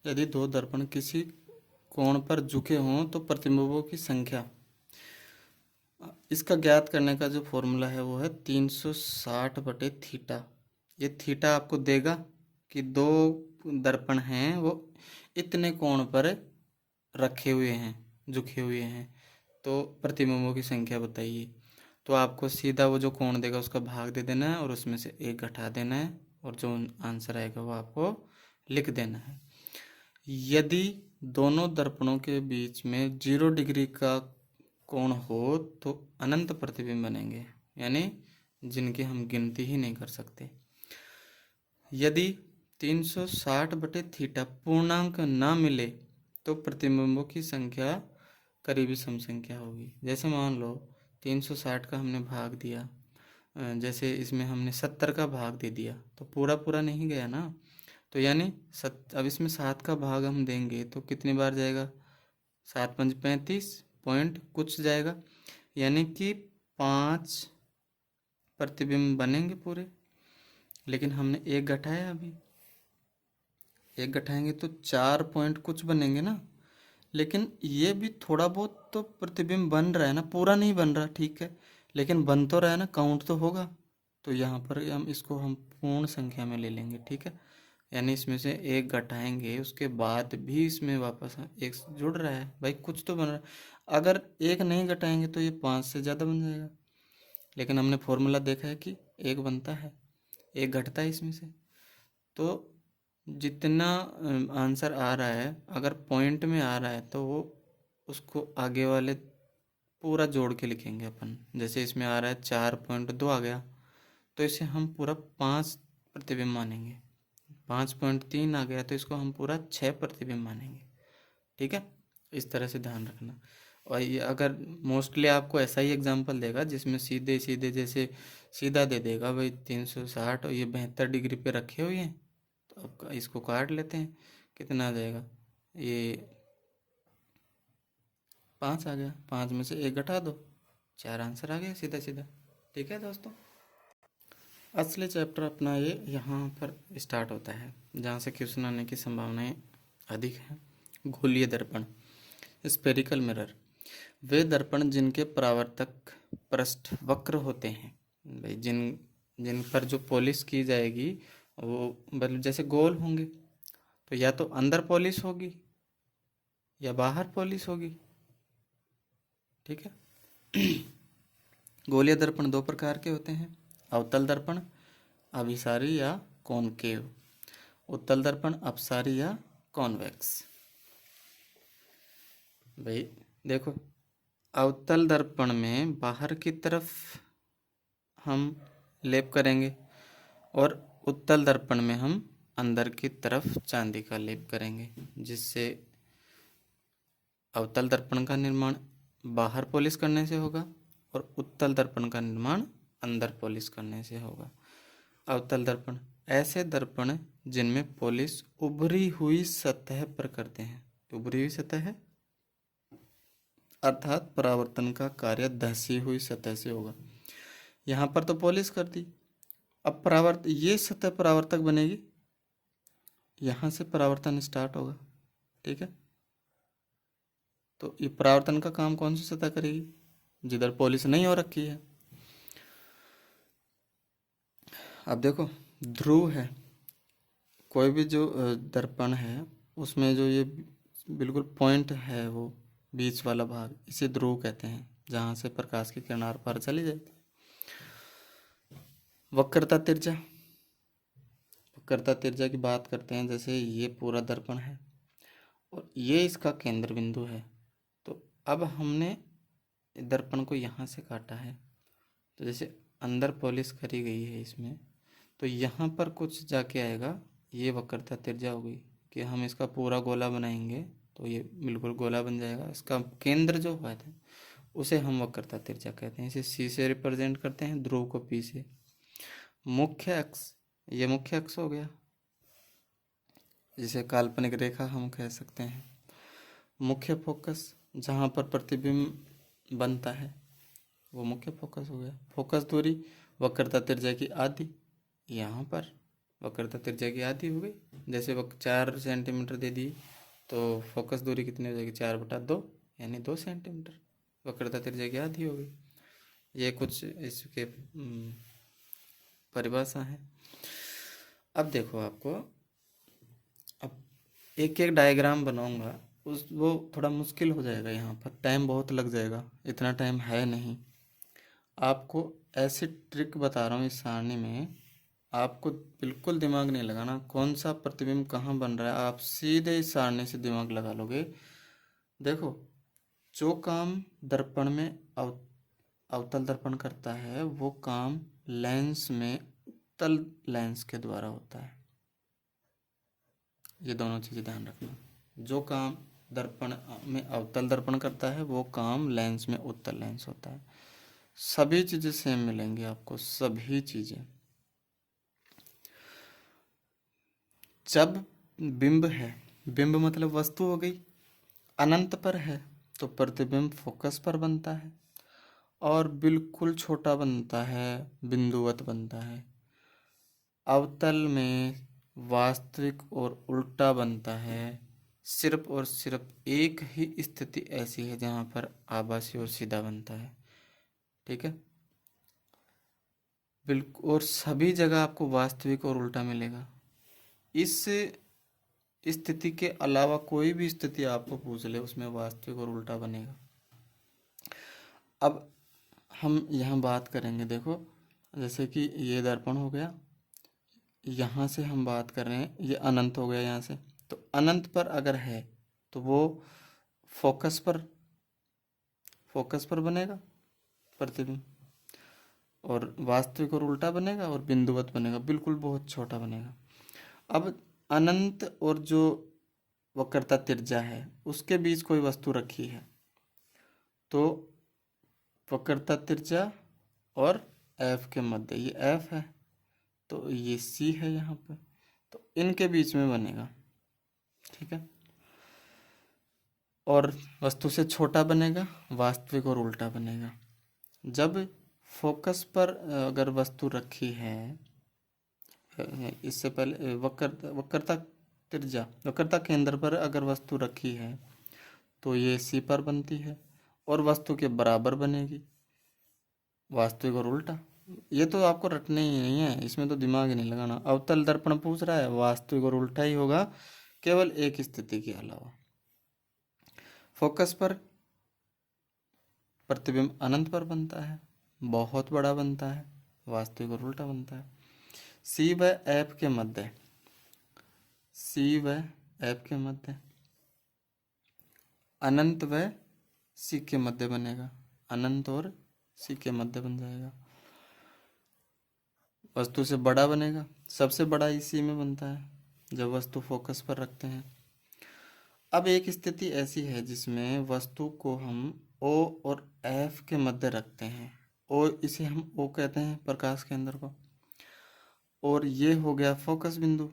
यदि दो दर्पण किसी कोण पर झुके हों तो प्रतिबिंबों की संख्या, इसका ज्ञात करने का जो फॉर्मूला है वो है 360/थीटा। ये थीटा आपको देगा कि दो दर्पण हैं वो इतने कोण पर रखे हुए हैं, झुके हुए हैं, तो प्रतिबिंबों की संख्या बताइए। तो आपको सीधा वो जो कोण देगा उसका भाग दे देना है और उसमें से एक घटा देना है, और जो आंसर आएगा वो आपको लिख देना है। यदि दोनों दर्पणों के बीच में 0 डिग्री का कोण हो तो अनंत प्रतिबिंब बनेंगे, यानी जिनकी हम गिनती ही नहीं कर सकते। यदि 360/थीटा पूर्णांक ना मिले तो प्रतिबिंबों की संख्या करीबी सम संख्या होगी। जैसे मान लो 360 का हमने भाग दिया, जैसे इसमें हमने 70 का भाग दे दिया तो पूरा पूरा नहीं गया ना, तो यानी अब इसमें 7 का भाग हम देंगे तो कितनी बार जाएगा, 7 5 35 पॉइंट कुछ जाएगा, यानी कि 5 प्रतिबिंब बनेंगे पूरे। लेकिन हमने एक घटाया, अभी एक घटाएंगे तो 4 पॉइंट कुछ बनेंगे ना। लेकिन ये भी थोड़ा बहुत तो प्रतिबिंब बन रहा है ना, पूरा नहीं बन रहा, ठीक है, लेकिन बन तो रहा है ना, काउंट तो होगा। तो यहाँ पर हम पूर्ण संख्या में ले लेंगे, ठीक है। यानी इसमें से एक घटाएंगे उसके बाद भी इसमें वापस एक जुड़ रहा है, भाई कुछ तो बन रहा है। अगर एक नहीं घटाएंगे तो ये 5 से ज़्यादा बन जाएगा, लेकिन हमने फॉर्मूला देखा है कि एक बनता है, एक घटता है इसमें से। तो जितना आंसर आ रहा है अगर पॉइंट में आ रहा है तो वो उसको आगे वाले पूरा जोड़ के लिखेंगे अपन। जैसे इसमें आ रहा है 4.2 आ गया तो इसे हम पूरा 5 प्रतिबिंब मानेंगे। 5.3 आ गया तो इसको हम पूरा 6 प्रतिबिंब मानेंगे, ठीक है। इस तरह से ध्यान रखना। और ये अगर मोस्टली आपको ऐसा ही एग्जांपल देगा जिसमें सीधे सीधे जैसे सीधा दे देगा भाई 360 और ये 72 डिग्री पे रखे हुए हैं, तो अब इसको काट लेते हैं, कितना आ जाएगा, ये 5 आ गया, 5 में से एक घटा दो, 4 आंसर आ गया सीधा सीधा, ठीक है दोस्तों। असली चैप्टर अपना ये यहाँ पर स्टार्ट होता है जहाँ से क्वेश्चन आने की संभावनाएं अधिक हैं। गोलीय दर्पण, स्फेरिकल मिरर, वे दर्पण जिनके परावर्तक पृष्ठ वक्र होते हैं, भाई जिन पर जो पॉलिश की जाएगी वो मतलब जैसे गोल होंगे, तो या तो अंदर पॉलिश होगी या बाहर पॉलिश होगी, ठीक है। गोलीय दर्पण 2 प्रकार के होते हैं, अवतल दर्पण अभिसारी या कॉनकेव, उत्तल दर्पण अपसारी या कॉन्वेक्स। भाई देखो, अवतल दर्पण में बाहर की तरफ हम लेप करेंगे और उत्तल दर्पण में हम अंदर की तरफ चांदी का लेप करेंगे, जिससे अवतल दर्पण का निर्माण बाहर पॉलिश करने से होगा और उत्तल दर्पण का निर्माण अंदर पॉलिश करने से होगा। अवतल दर्पण ऐसे दर्पण जिनमें पॉलिश उभरी हुई सतह पर करते हैं। उभरी हुई सतह है अर्थात परावर्तन का कार्य धंसी हुई सतह से होगा। यहाँ पर तो पॉलिश कर दी, अब ये सतह परावर्तक बनेगी, यहाँ से परावर्तन स्टार्ट होगा, ठीक है। तो ये परावर्तन का काम कौन सी सतह करेगी, जिधर पॉलिश नहीं हो रखी है। अब देखो, ध्रुव है, कोई भी जो दर्पण है उसमें जो ये बिल्कुल पॉइंट है वो बीच वाला भाग, इसे ध्रुव कहते हैं, जहाँ से प्रकाश की किरण आर पार चली जाती है। वक्रता तिर्जा, वक्रता तिर्जा की बात करते हैं। जैसे ये पूरा दर्पण है और ये इसका केंद्र बिंदु है, तो अब हमने दर्पण को यहाँ से काटा है, तो जैसे अंदर पॉलिश करी गई है इसमें, तो यहाँ पर कुछ जाके आएगा, ये वक्रता तिर्जा होगी कि हम इसका पूरा गोला बनाएंगे तो ये बिल्कुल गोला बन जाएगा। इसका केंद्र जो हुआ था उसे हम वक्रता तिर्जा कहते हैं। इसे सी से रिप्रेजेंट करते हैं, ध्रुव को पी से। मुख्य अक्ष, ये मुख्य अक्ष हो गया, जिसे काल्पनिक रेखा हम कह सकते हैं। मुख्य फोकस, जहाँ पर प्रतिबिंब बनता है वो मुख्य फोकस हो गया। फोकस दूरी वक्रता तिर्जा की आधी, यहाँ पर वक्रता तिर्जा की आधी हो गई। जैसे वो 4 सेंटीमीटर दे दी तो फोकस दूरी कितनी हो जाएगी, 4/2 यानी 2 सेंटीमीटर, वक्रता तिर्जा की आधी हो गई। ये कुछ इसके परिभाषा है। अब देखो, आपको अब एक एक डायग्राम बनाऊंगा, वो थोड़ा मुश्किल हो जाएगा, यहाँ पर टाइम बहुत लग जाएगा, इतना टाइम है नहीं। आपको ऐसे ट्रिक बता रहा हूँ इस सारणी में, आपको बिल्कुल दिमाग नहीं लगाना, कौन सा प्रतिबिंब कहाँ बन रहा है, आप सीधे इस सारणी से दिमाग लगा लोगे। देखो, जो काम दर्पण में अवतल दर्पण करता है वो काम लेंस में उत्तल लेंस के द्वारा होता है। ये दोनों चीज़ें ध्यान रखना। जो काम दर्पण में अवतल दर्पण करता है वो काम लेंस में उत्तल लेंस होता है। सभी चीज़ें सेम मिलेंगी आपको, सभी चीज़ें। जब बिंब है, बिंब मतलब वस्तु हो गई, अनंत पर है तो प्रतिबिंब फोकस पर बनता है और बिल्कुल छोटा बनता है, बिंदुवत बनता है। अवतल में वास्तविक और उल्टा बनता है। सिर्फ और सिर्फ एक ही स्थिति ऐसी है जहाँ पर आभासी और सीधा बनता है। ठीक है, बिल्कुल। और सभी जगह आपको वास्तविक और उल्टा मिलेगा। इस स्थिति के अलावा कोई भी स्थिति आपको पूछ ले उसमें वास्तविक और उल्टा बनेगा। अब हम यहाँ बात करेंगे, देखो जैसे कि ये दर्पण हो गया, यहाँ से हम बात कर रहे हैं, ये अनंत हो गया यहाँ से, तो अनंत पर अगर है तो वो फोकस पर बनेगा प्रतिबिंब, और वास्तविक और उल्टा बनेगा और बिंदुवत बनेगा, बिल्कुल बहुत छोटा बनेगा। अब अनंत और जो वक्रता त्रिज्या है उसके बीच कोई वस्तु रखी है तो वक्रता त्रिज्या और एफ के मध्य, ये एफ है तो ये सी है यहाँ पे, तो इनके बीच में बनेगा। ठीक है, और वस्तु से छोटा बनेगा, वास्तविक और उल्टा बनेगा। जब फोकस पर अगर वस्तु रखी है, इससे पहले वक्रता त्रिज्या, वक्रता केंद्र पर अगर वस्तु रखी है तो ये सी पर बनती है और वस्तु के बराबर बनेगी, वास्तविक और उल्टा। ये तो आपको रटने ही नहीं है, इसमें तो दिमाग ही नहीं लगाना। अवतल दर्पण पूछ रहा है, वास्तविक और उल्टा ही होगा, केवल एक स्थिति के अलावा। फोकस पर प्रतिबिंब अनंत पर बनता है, बहुत बड़ा बनता है, वास्तविक और उल्टा बनता है। सी व एफ के मध्य, सी व एफ के मध्य अनंत व सी के मध्य बनेगा, अनंत और सी के मध्य बन जाएगा। वस्तु से बड़ा बनेगा, सबसे बड़ा इसी में बनता है जब वस्तु फोकस पर रखते हैं। अब एक स्थिति ऐसी है जिसमें वस्तु को हम O और F के मध्य रखते हैं। O, इसे हम O कहते हैं, प्रकाश केंद्र को, और ये हो गया फोकस बिंदु।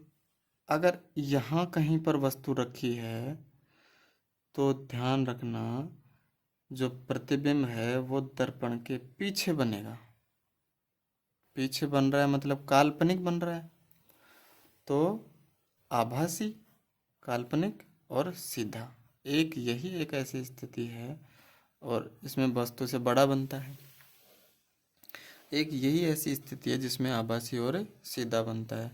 अगर यहाँ कहीं पर वस्तु रखी है तो ध्यान रखना जो प्रतिबिंब है वो दर्पण के पीछे बनेगा। पीछे बन रहा है मतलब काल्पनिक बन रहा है, तो आभासी, काल्पनिक और सीधा, एक यही एक ऐसी स्थिति है, और इसमें वस्तु से बड़ा बनता है। एक यही ऐसी स्थिति है जिसमें आभासी और सीधा बनता है।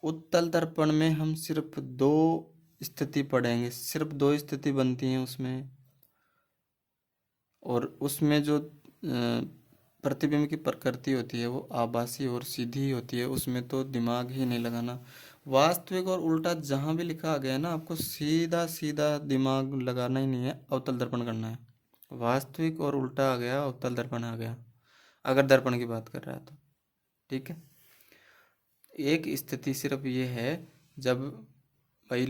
उत्तल दर्पण में हम सिर्फ दो स्थिति पढ़ेंगे, सिर्फ दो स्थिति बनती हैं उसमें, और उसमें जो प्रतिबिंब की प्रकृति होती है वो आभासी और सीधी ही होती है, उसमें तो दिमाग ही नहीं लगाना। वास्तविक और उल्टा जहाँ भी लिखा गया है ना, आपको सीधा सीधा दिमाग लगाना ही नहीं है, अवतल दर्पण करना है। वास्तविक और उल्टा आ गया, अवतल दर्पण आ गया, अगर दर्पण की बात कर रहा है तो। ठीक है, एक स्थिति सिर्फ ये है जब भाई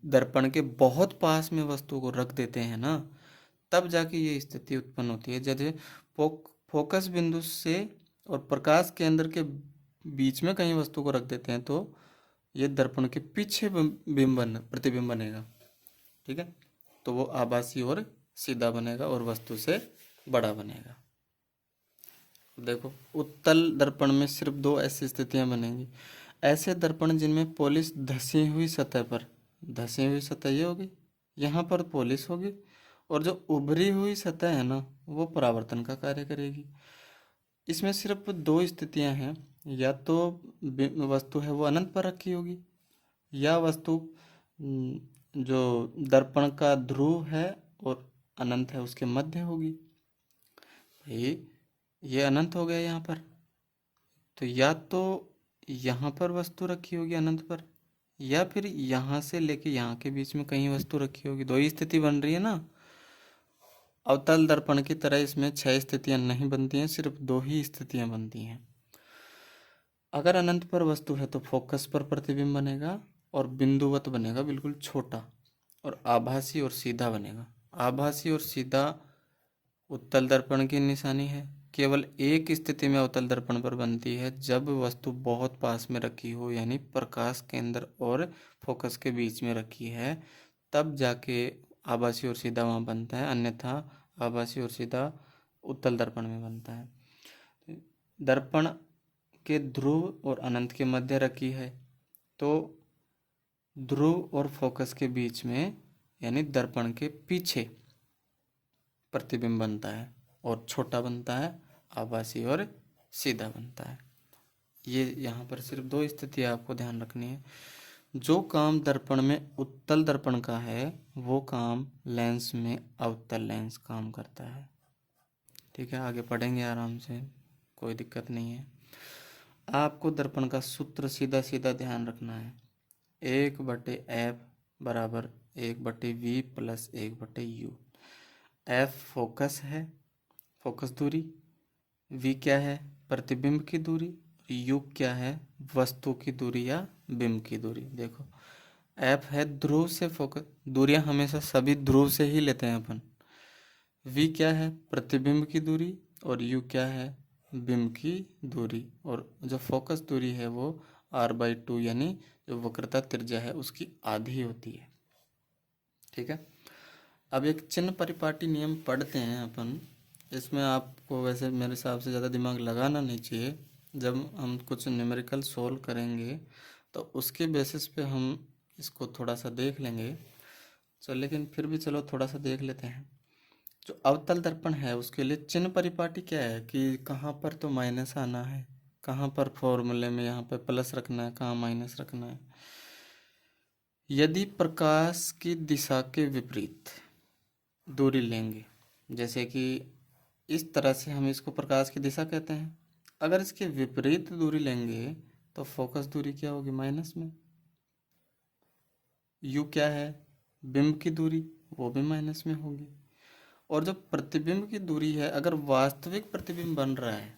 दर्पण के बहुत पास में वस्तु को रख देते हैं ना, तब जाके ये स्थिति उत्पन्न होती है। जैसे फोकस बिंदु से और प्रकाश केंद्र के बीच में कहीं वस्तु को रख देते हैं तो ये दर्पण के पीछे प्रतिबिंब बनेगा। ठीक है, तो वो आभासी और सीधा बनेगा और वस्तु से बड़ा बनेगा। देखो, उत्तल दर्पण में सिर्फ दो ऐसी स्थितियां बनेंगी। ऐसे दर्पण जिनमें पॉलिश धसी हुई सतह पर, धसी हुई सतह ये होगी, यहाँ पर पॉलिश होगी, और जो उभरी हुई सतह है ना वो परावर्तन का कार्य करेगी। इसमें सिर्फ दो स्थितियां हैं, या तो वस्तु है वो अनंत पर रखी होगी, या वस्तु जो दर्पण का ध्रुव है और अनंत है उसके मध्य होगी। भाई ये अनंत हो गया यहाँ पर, तो या तो यहाँ पर वस्तु रखी होगी अनंत पर, या फिर यहाँ से लेके यहाँ के बीच में कहीं वस्तु रखी होगी। दो ही स्थिति बन रही है ना। अवतल दर्पण की तरह इसमें 6 स्थितियां नहीं बनती हैं, सिर्फ 2 ही स्थितियां बनती हैं। अगर अनंत पर वस्तु है तो फोकस पर प्रतिबिंब बनेगा और बिंदुवत बनेगा, बिल्कुल छोटा, और आभासी और सीधा बनेगा। आभासी और सीधा उत्तल दर्पण की निशानी है। केवल एक स्थिति में अवतल दर्पण पर बनती है, जब वस्तु बहुत पास में रखी हो, यानी प्रकाश केंद्र और फोकस के बीच में रखी है, तब जाके आभासी और सीधा वहाँ बनता है, अन्यथा आभासी और सीधा उत्तल दर्पण में बनता है। दर्पण के ध्रुव और अनंत के मध्य रखी है, तो ध्रुव और फोकस के बीच में यानी दर्पण के पीछे प्रतिबिंब बनता है और छोटा बनता है, आभासी और सीधा बनता है। ये यहाँ पर सिर्फ 2 स्थितियाँ आपको ध्यान रखनी है। जो काम दर्पण में उत्तल दर्पण का है, वो काम लेंस में अवतल लेंस काम करता है। ठीक है, आगे पढ़ेंगे आराम से, कोई दिक्कत नहीं है। आपको दर्पण का सूत्र सीधा सीधा ध्यान रखना है। 1/F बराबर 1/V plus 1/U। F focus है, फोकस दूरी। V क्या है, प्रतिबिंब की दूरी। U क्या है, वस्तु की दूरी या बिंब की दूरी। देखो F है ध्रुव से फोकस, दूरियां हमेशा सभी ध्रुव से ही लेते हैं अपन। V क्या है, प्रतिबिंब की दूरी, और U क्या है, बिंब की दूरी। और जो फोकस दूरी है वो R/2 यानी जो वक्रता त्रिज्या है उसकी आधी होती है। ठीक है, अब एक चिन्ह परिपाटी नियम पढ़ते हैं अपन। इसमें आपको वैसे मेरे हिसाब से ज़्यादा दिमाग लगाना नहीं चाहिए। जब हम कुछ न्यूमेरिकल सोल्व करेंगे तो उसके बेसिस पे हम इसको थोड़ा सा देख लेंगे। लेकिन फिर भी चलो थोड़ा सा देख लेते हैं। जो अवतल दर्पण है उसके लिए चिन्ह परिपाटी क्या है कि कहाँ पर तो माइनस आना है, कहाँ पर फॉर्मूले में यहाँ पे प्लस रखना है, कहाँ माइनस रखना है। यदि प्रकाश की दिशा के विपरीत दूरी लेंगे, जैसे कि इस तरह से हम इसको प्रकाश की दिशा कहते हैं, अगर इसके विपरीत दूरी लेंगे तो फोकस दूरी क्या होगी, माइनस में। U क्या है, बिंब की दूरी, वो भी माइनस में होगी। और जो प्रतिबिंब की दूरी है, अगर वास्तविक प्रतिबिंब बन रहा है,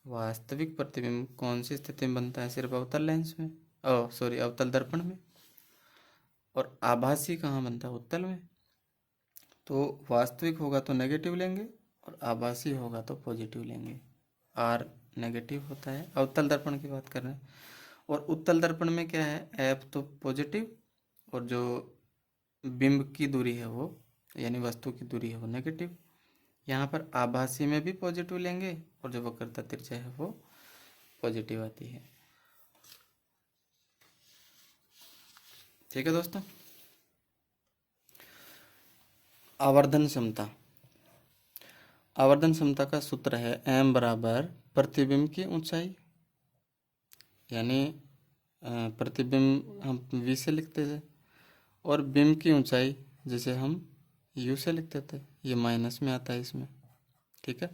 वास्तविक प्रतिबिंब कौन सी स्थिति में बनता है, सिर्फ अवतल लेंस में, अवतल दर्पण में। और आभासी कहाँ बनता है, उत्तल में। तो वास्तविक होगा तो नेगेटिव लेंगे और आभासी होगा तो पॉजिटिव लेंगे। R नेगेटिव होता है, अवतल दर्पण की बात कर रहे हैं। और उत्तल दर्पण में क्या है, F तो पॉजिटिव, और जो बिंब की दूरी है वो यानी वस्तु की दूरी है वो नेगेटिव। यहाँ पर आभासी में भी पॉजिटिव लेंगे और जो वक्रता त्रिज्या है वो पॉजिटिव आती है। ठीक है दोस्तों, आवर्धन क्षमता। आवर्धन क्षमता का सूत्र है m बराबर प्रतिबिंब की ऊंचाई, यानी प्रतिबिंब हम v से लिखते थे, और बिंब की ऊंचाई जिसे हम u से लिखते थे, ये माइनस में आता है इसमें। ठीक है,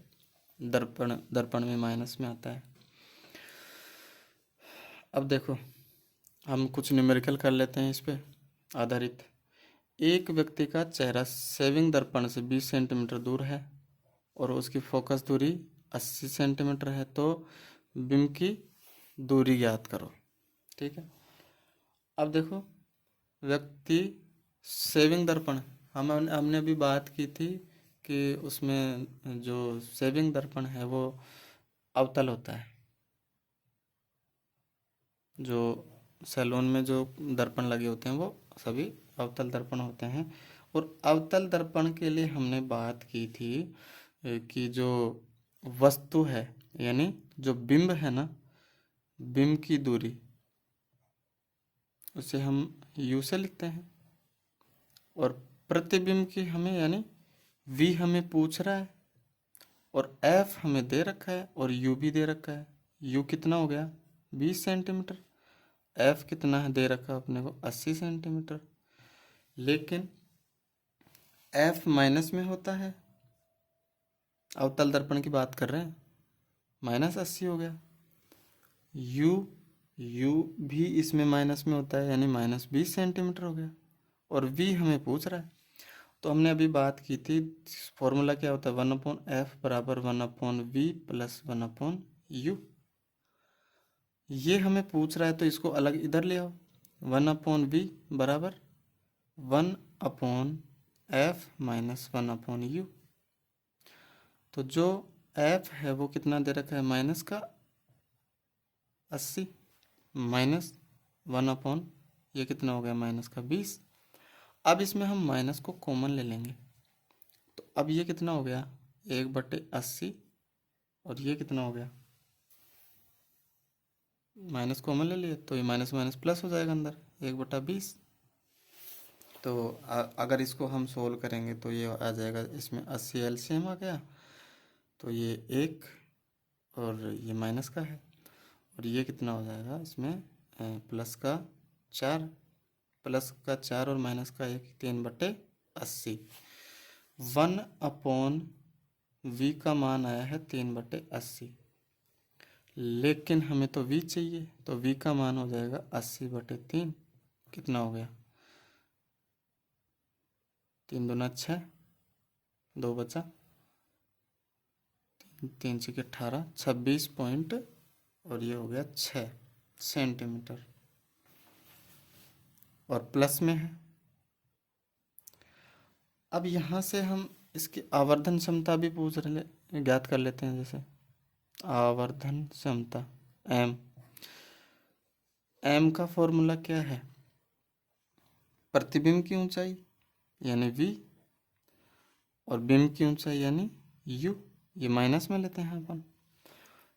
दर्पण में माइनस में आता है। अब देखो हम कुछ न्यूमेरिकल कर लेते हैं इस पे आधारित। एक व्यक्ति का चेहरा सेविंग दर्पण से 20 सेंटीमीटर दूर है और उसकी फोकस दूरी 80 सेंटीमीटर है, तो बिंब की दूरी ज्ञात करो। ठीक है, अब देखो व्यक्ति सेविंग दर्पण, हमने अभी बात की थी कि उसमें जो सेविंग दर्पण है वो अवतल होता है। जो सैलून में जो दर्पण लगे होते हैं वो सभी अवतल दर्पण होते हैं। और अवतल दर्पण के लिए हमने बात की थी कि जो वस्तु है यानी जो बिंब है ना, बिंब की दूरी उसे हम U से लिखते हैं, और प्रतिबिंब की हमें यानी V हमें पूछ रहा है, और F हमें दे रखा है और U भी दे रखा है। U कितना हो गया 20 सेंटीमीटर, F कितना है दे रखा है अपने को 80 सेंटीमीटर, लेकिन F माइनस में होता है, अवतल दर्पण की बात कर रहे हैं, -80 हो गया। यू भी इसमें माइनस में होता है, यानी -20 सेंटीमीटर हो गया। और वी हमें पूछ रहा है, तो हमने अभी बात की थी, फॉर्मूला क्या होता है, 1/f बराबर 1/v प्लस 1/u। ये हमें पूछ रहा है तो इसको अलग इधर ले आओ। 1/v बराबर 1/f माइनस 1/u। तो जो f है वो कितना दे रखा है, माइनस का 80 माइनस 1/, ये कितना हो गया, माइनस का 20। अब इसमें हम माइनस को कॉमन ले लेंगे, तो अब ये कितना हो गया, 1/80, और ये कितना हो गया, माइनस कॉमन ले लिए तो ये माइनस माइनस प्लस हो जाएगा अंदर, 1/20। तो अगर इसको हम सोल्व करेंगे तो ये आ जाएगा, इसमें 80 एलसीएम आ गया, तो ये 1 और ये माइनस का है, और ये कितना हो जाएगा इसमें प्लस का 4 और माइनस का 1, 3/80। 1/v का मान आया है 3/80, लेकिन हमें तो v चाहिए, तो v का मान हो जाएगा 80/3। कितना हो गया, 3 दूना 6, 2 बचा, 3 6 18, 26 पॉइंट, और ये हो गया 6 सेंटीमीटर, और प्लस में है। अब यहाँ से हम इसकी आवर्धन क्षमता भी ज्ञात कर लेते हैं। जैसे आवर्धन क्षमता m का फॉर्मूला क्या है, प्रतिबिंब की ऊंचाई यानी v, और बिंब की ऊंचाई यानी u, ये माइनस में लेते हैं अपन।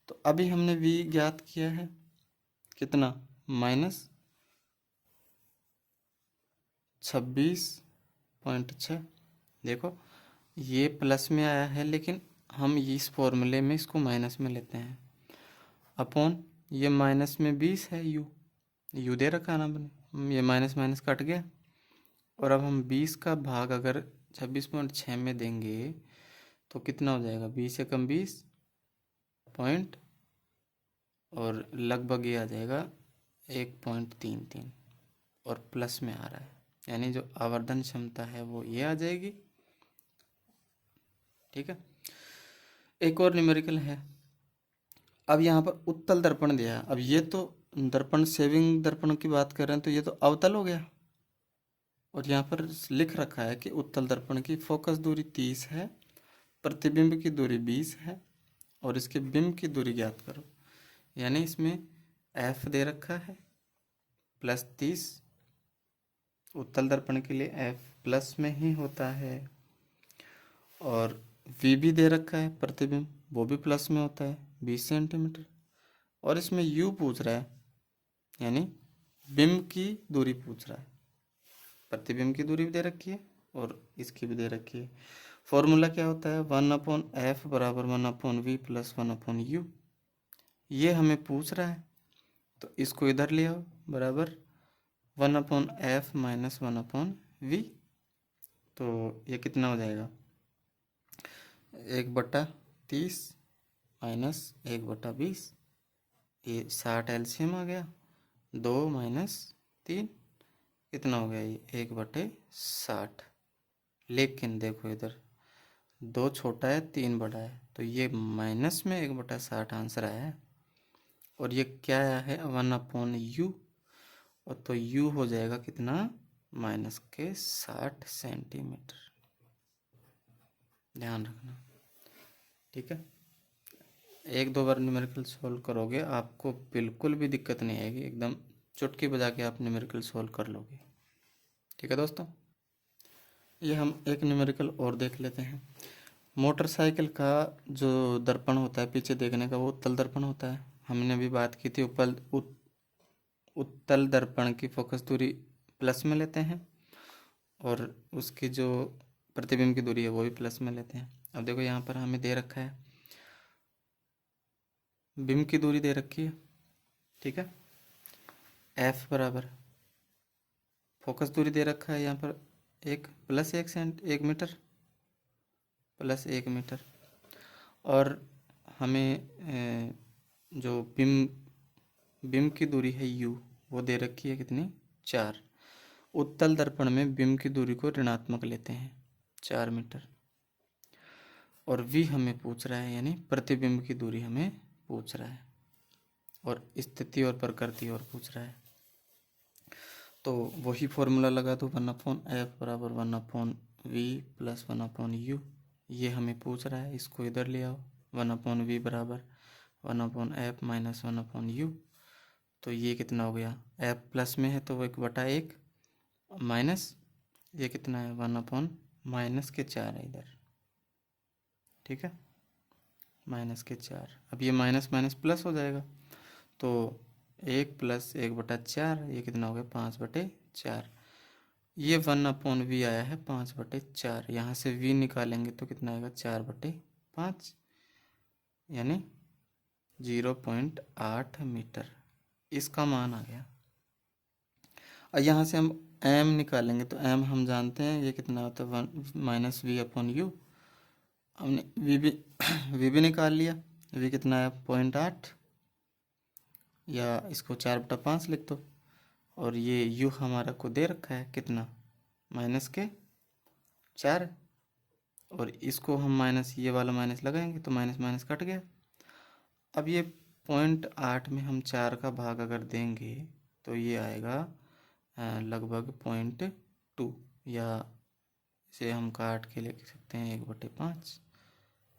तो अभी हमने v ज्ञात किया है, कितना, -26.6। देखो ये प्लस में आया है, लेकिन हम इस फॉर्मूले में इसको माइनस में लेते हैं, अपॉन ये माइनस में 20 है, यू दे रखा है ना अपने, ये माइनस माइनस कट गया, और अब हम 20 का भाग अगर 26.6 में देंगे तो कितना हो जाएगा, 20 से कम 20 पॉइंट, और लगभग ये आ जाएगा 1.33, और प्लस में आ रहा है, यानी जो आवर्धन क्षमता है वो ये आ जाएगी। ठीक है, एक और न्यूमेरिकल है। अब यहाँ पर उत्तल दर्पण दिया है। अब ये तो दर्पण सेविंग दर्पण की बात कर रहे हैं, तो ये तो अवतल हो गया, और यहाँ पर लिख रखा है कि उत्तल दर्पण की फोकस दूरी 30 है, प्रतिबिंब की दूरी 20 है, और इसके बिंब की दूरी ज्ञात करो। यानी इसमें f दे रखा है +30, उत्तल दर्पण के लिए f प्लस में ही होता है, और v भी दे रखा है, प्रतिबिंब वो भी प्लस में होता है 20 सेंटीमीटर, और इसमें u पूछ रहा है, यानी बिंब की दूरी पूछ रहा है। प्रतिबिंब की दूरी भी दे रखी है और इसकी भी दे रखी है। फॉर्मूला क्या होता है, 1/f बराबर 1/v प्लस 1/u। ये हमें पूछ रहा है, तो इसको इधर ले आओ, बराबर 1/f माइनस 1/v। तो ये कितना हो जाएगा, 1/30 माइनस 1/20, ये 60 एलसीएम आ गया, 2 माइनस 3, कितना हो गया, ये 1/60। लेकिन देखो इधर 2 छोटा है 3 बड़ा है, तो ये माइनस में 1/60 आंसर आया है, और ये क्या आया है, 1/u, और तो u हो जाएगा कितना, -60 सेंटीमीटर। ध्यान रखना, ठीक है। 1-2 बार न्यूमेरिकल सॉल्व करोगे, आपको बिल्कुल भी दिक्कत नहीं आएगी, एकदम चुटकी बजा के आप न्यूमेरिकल सॉल्व कर लोगे। ठीक है दोस्तों, ये हम एक न्यूमेरिकल और देख लेते हैं। मोटरसाइकिल का जो दर्पण होता है पीछे देखने का, वो उत्तल दर्पण होता है। हमने अभी बात की थी, उत्तल दर्पण की फोकस दूरी प्लस में लेते हैं, और उसकी जो प्रतिबिंब की दूरी है वो भी प्लस में लेते हैं। अब देखो यहाँ पर हमें दे रखा है, बिंब की दूरी दे रखी है, ठीक है, f बराबर फोकस दूरी दे रखा है यहाँ पर 1 + 1 मीटर, +1 मीटर, और हमें जो बिंब बिंब की दूरी है u, वो दे रखी है कितनी 4। उत्तल दर्पण में बिंब की दूरी को ऋणात्मक लेते हैं 4 मीटर। और v हमें पूछ रहा है, यानी प्रतिबिंब की दूरी हमें पूछ रहा है, और स्थिति और प्रकृति और पूछ रहा है। तो वही फॉर्मूला लगा दो, 1/f बराबर 1/v प्लस 1/u। ये हमें पूछ रहा है, इसको इधर ले आओ। 1/v बराबर 1/f माइनस 1/u। तो ये कितना हो गया, f प्लस में है तो वो 1/1 माइनस ये कितना है 1/-4 है इधर, ठीक है, -4। अब ये माइनस माइनस प्लस हो जाएगा, तो 1 प्लस 1/4, ये कितना हो गया 5/4। ये 1/v आया है 5/4। यहाँ से v निकालेंगे तो कितना आएगा 4/5, यानी 0.8 मीटर इसका मान आ गया। और यहाँ से हम m निकालेंगे तो m हम जानते हैं ये कितना होता है -v/u। हमने v भी निकाल लिया, v कितना है 0.8, या इसको 4/5 लिख दो। और ये u हमारा को दे रखा है कितना -4, और इसको हम माइनस, ये वाला माइनस लगाएंगे तो माइनस माइनस कट गया। अब ये 0.8 में हम 4 का भाग अगर देंगे तो ये आएगा लगभग 0.2, या इसे हम काट के लिख सकते हैं 1/5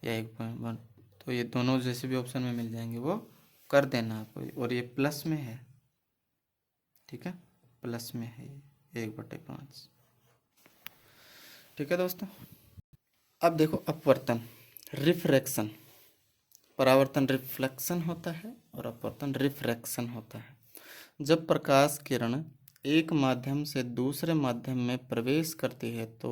या 1.1। तो ये दोनों जैसे भी ऑप्शन में मिल जाएंगे वो कर देना आपको। और ये प्लस में है, ठीक है, प्लस में है ये 1/5, ठीक है दोस्तों। अब देखो अपवर्तन, रिफ्रैक्शन, परावर्तन रिफ्लेक्शन होता है और अपवर्तन रिफ्रैक्शन होता है। जब प्रकाश किरण एक माध्यम से दूसरे माध्यम में प्रवेश करती है तो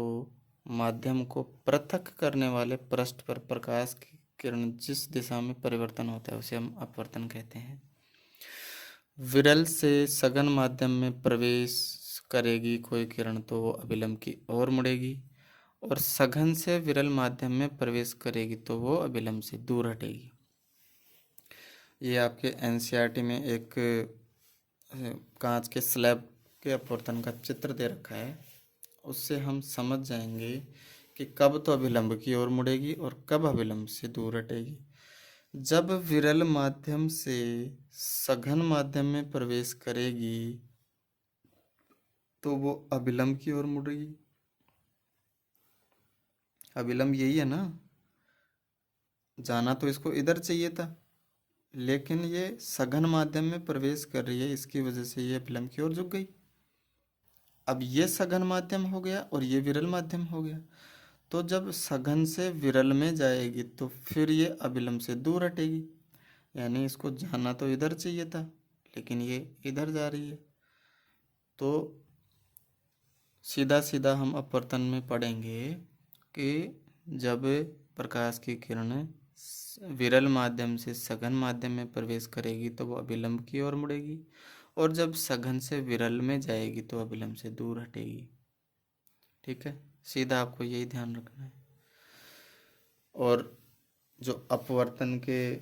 माध्यम को पृथक करने वाले पृष्ठ पर प्रकाश की किरण जिस दिशा में परिवर्तन होता है उसे हम अपवर्तन कहते हैं। विरल से सघन माध्यम में प्रवेश करेगी कोई किरण तो वो अभिलंब की ओर मुड़ेगी, और सघन से विरल माध्यम में प्रवेश करेगी तो वो अभिलंब से दूर हटेगी। ये आपके एनसीईआरटी में एक कांच के स्लैब के अपवर्तन का चित्र दे रखा है, उससे हम समझ जाएंगे कि कब तो अभिलंब की ओर मुड़ेगी और कब अभिलंब से दूर हटेगी। जब विरल माध्यम से सघन माध्यम में प्रवेश करेगी तो वो अभिलंब की ओर मुड़ेगी। अभिलंब यही है ना, जाना तो इसको इधर चाहिए था, लेकिन ये सघन माध्यम में प्रवेश कर रही है, इसकी वजह से ये अभिलंब की ओर झुक गई। अब ये सघन माध्यम हो गया और ये विरल माध्यम हो गया, तो जब सघन से विरल में जाएगी तो फिर ये अभिलंब से दूर हटेगी, यानी इसको जाना तो इधर चाहिए था लेकिन ये इधर जा रही है। तो सीधा सीधा हम अपवर्तन में पढ़ेंगे कि जब प्रकाश की किरण विरल माध्यम से सघन माध्यम में प्रवेश करेगी तो वो अभिलंब की ओर मुड़ेगी, और जब सघन से विरल में जाएगी तो अभिलंब से दूर हटेगी, ठीक है। सीधा आपको यही ध्यान रखना है। और जो अपवर्तन के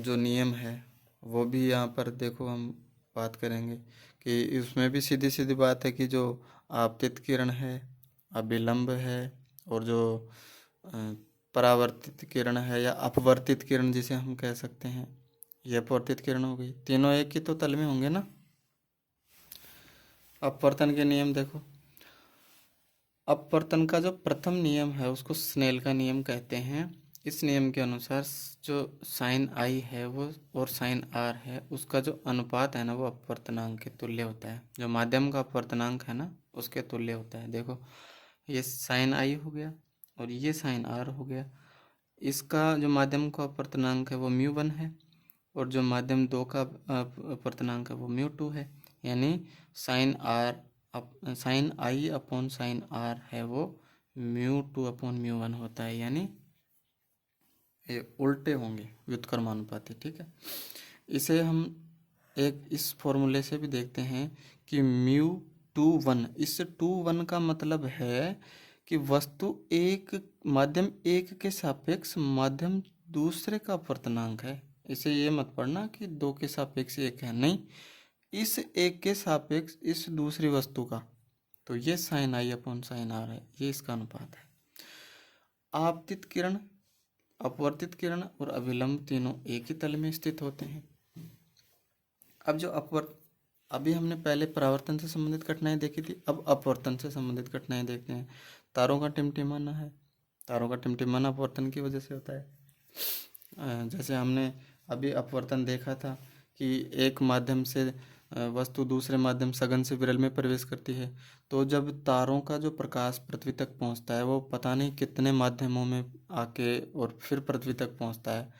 जो नियम है वो भी यहाँ पर देखो हम बात करेंगे कि इसमें भी सीधी सीधी बात है कि जो आपतित किरण है, अभिलंब है, और जो परावर्तित किरण है या अपवर्तित किरण जिसे हम कह सकते हैं, ये अपवर्तित किरण हो गई। तीनों एक ही तो तल में होंगे ना। अपवर्तन के नियम देखो, अपवर्तन का जो प्रथम नियम है उसको स्नेल का नियम कहते हैं। इस नियम के अनुसार जो साइन आई है वो और साइन आर है उसका जो अनुपात है ना वो अपवर्तनांक के तुल्य होता है। जो माध्यम का अपवर्तनांक है ना उसके तुल्य होता है। देखो ये साइन आई हो गया और ये साइन आर हो गया। इसका जो माध्यम का अपवर्तनांक है वो μ1 है, और जो माध्यम 2 का अपवर्तनांक है वो μ2 है। यानी sine i upon sine r है वो μ2 अपॉन μ1 होता है, यानी ये उल्टे होंगे व्युत्क्रमानुपाती, ठीक है। इसे हम एक इस फॉर्मूले से भी देखते हैं कि μ2 इस 2 का मतलब है कि वस्तु एक माध्यम एक के सापेक्ष माध्यम दूसरे का अपवर्तनांक है, इसे ये मत पढ़ना कि 2 के सापेक्ष 1 है, नहीं, इस 1 के सापेक्ष इस दूसरी वस्तु का, तो ये sine i upon sine r है, ये इसका अनुपात है। आपतित किरण, अपवर्तित किरण और अभिलंब तीनों एक ही तल में स्थित होते हैं। अब जो अभी हमने पहले परावर्तन से संबंधित घटनाएं देखी थी, अब अपवर्तन से संबंधित घटनाएं देखते हैं। तारों का टिमटिमाना है, तारों का टिमटिमाना अपवर्तन की वजह से होता है। जैसे हमने अभी अपवर्तन देखा था कि एक माध्यम से वस्तु दूसरे माध्यम सघन से विरल में प्रवेश करती है, तो जब तारों का जो प्रकाश पृथ्वी तक पहुंचता है वो पता नहीं कितने माध्यमों में आके और फिर पृथ्वी तक पहुंचता है,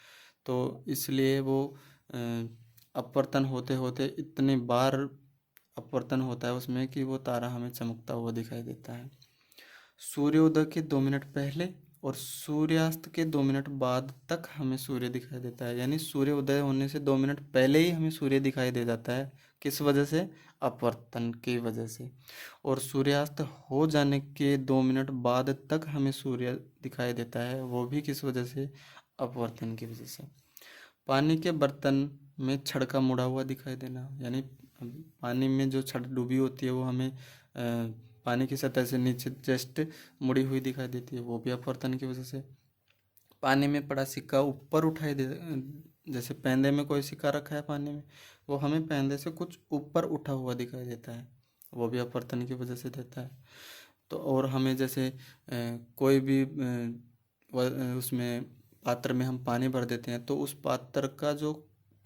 तो इसलिए वो अपवर्तन होते होते इतनी बार अपवर्तन होता है उसमें कि वो तारा हमें चमकता हुआ दिखाई देता है। सूर्योदय के 2 मिनट पहले और सूर्यास्त के 2 मिनट बाद तक हमें सूर्य दिखाई देता है, यानी सूर्योदय होने से 2 मिनट पहले ही हमें सूर्य दिखाई दे जाता है। किस वजह से? अपवर्तन की वजह से। और सूर्यास्त हो जाने के 2 मिनट बाद तक हमें सूर्य दिखाई देता है, वो भी किस वजह से? अपवर्तन की वजह से। पानी के बर्तन में छड़ का मुड़ा हुआ दिखाई देना, यानी पानी में जो छड़ डूबी होती है वो हमें पानी की सतह से नीचे जस्ट मुड़ी हुई दिखाई देती है, वो भी अपवर्तन की वजह से। पानी में पड़ा सिक्का ऊपर उठाई दे, जैसे पेंदे में कोई सिक्का रखा है पानी में, वो हमें पेंदे से कुछ ऊपर उठा हुआ दिखाई देता है, वो भी अपवर्तन की वजह से देता है। तो और हमें जैसे कोई भी उसमें पात्र में हम पानी भर देते हैं तो उस पात्र का जो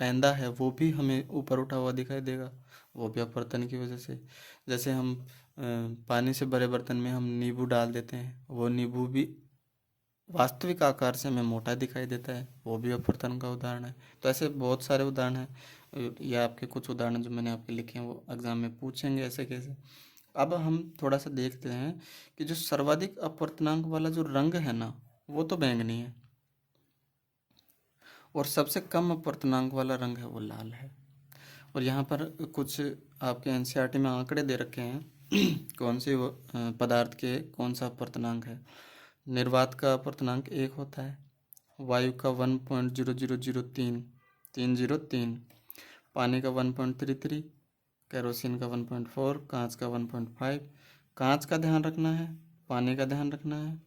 पेंदा है वो भी हमें ऊपर उठा हुआ दिखाई देगा, वो भी अपवर्तन की वजह से। जैसे हम पानी से भरे बर्तन में हम नींबू डाल देते हैं, वो नींबू भी वास्तविक आकार से हमें मोटा दिखाई देता है, वो भी अपवर्तन का उदाहरण है। तो ऐसे बहुत सारे उदाहरण हैं, या आपके कुछ उदाहरण जो मैंने आपके लिखे हैं वो एग्जाम में पूछेंगे ऐसे कैसे। अब हम थोड़ा सा देखते हैं कि जो सर्वाधिक अपवर्तनांक वाला जो रंग है ना वो तो बैंगनी है, और सबसे कम अपवर्तनांक वाला रंग है वो लाल है। और यहाँ पर कुछ आपके एनसीईआरटी में आंकड़े दे रखे हैं कौन से पदार्थ के कौन सा अपवर्तनांक है। निर्वात का अपवर्तनांक 1 होता है, वायु का 1.0003303, पानी का 1.33, केरोसिन का 1.4, कांच का 1.5। कांच का ध्यान रखना है, पानी का ध्यान रखना है,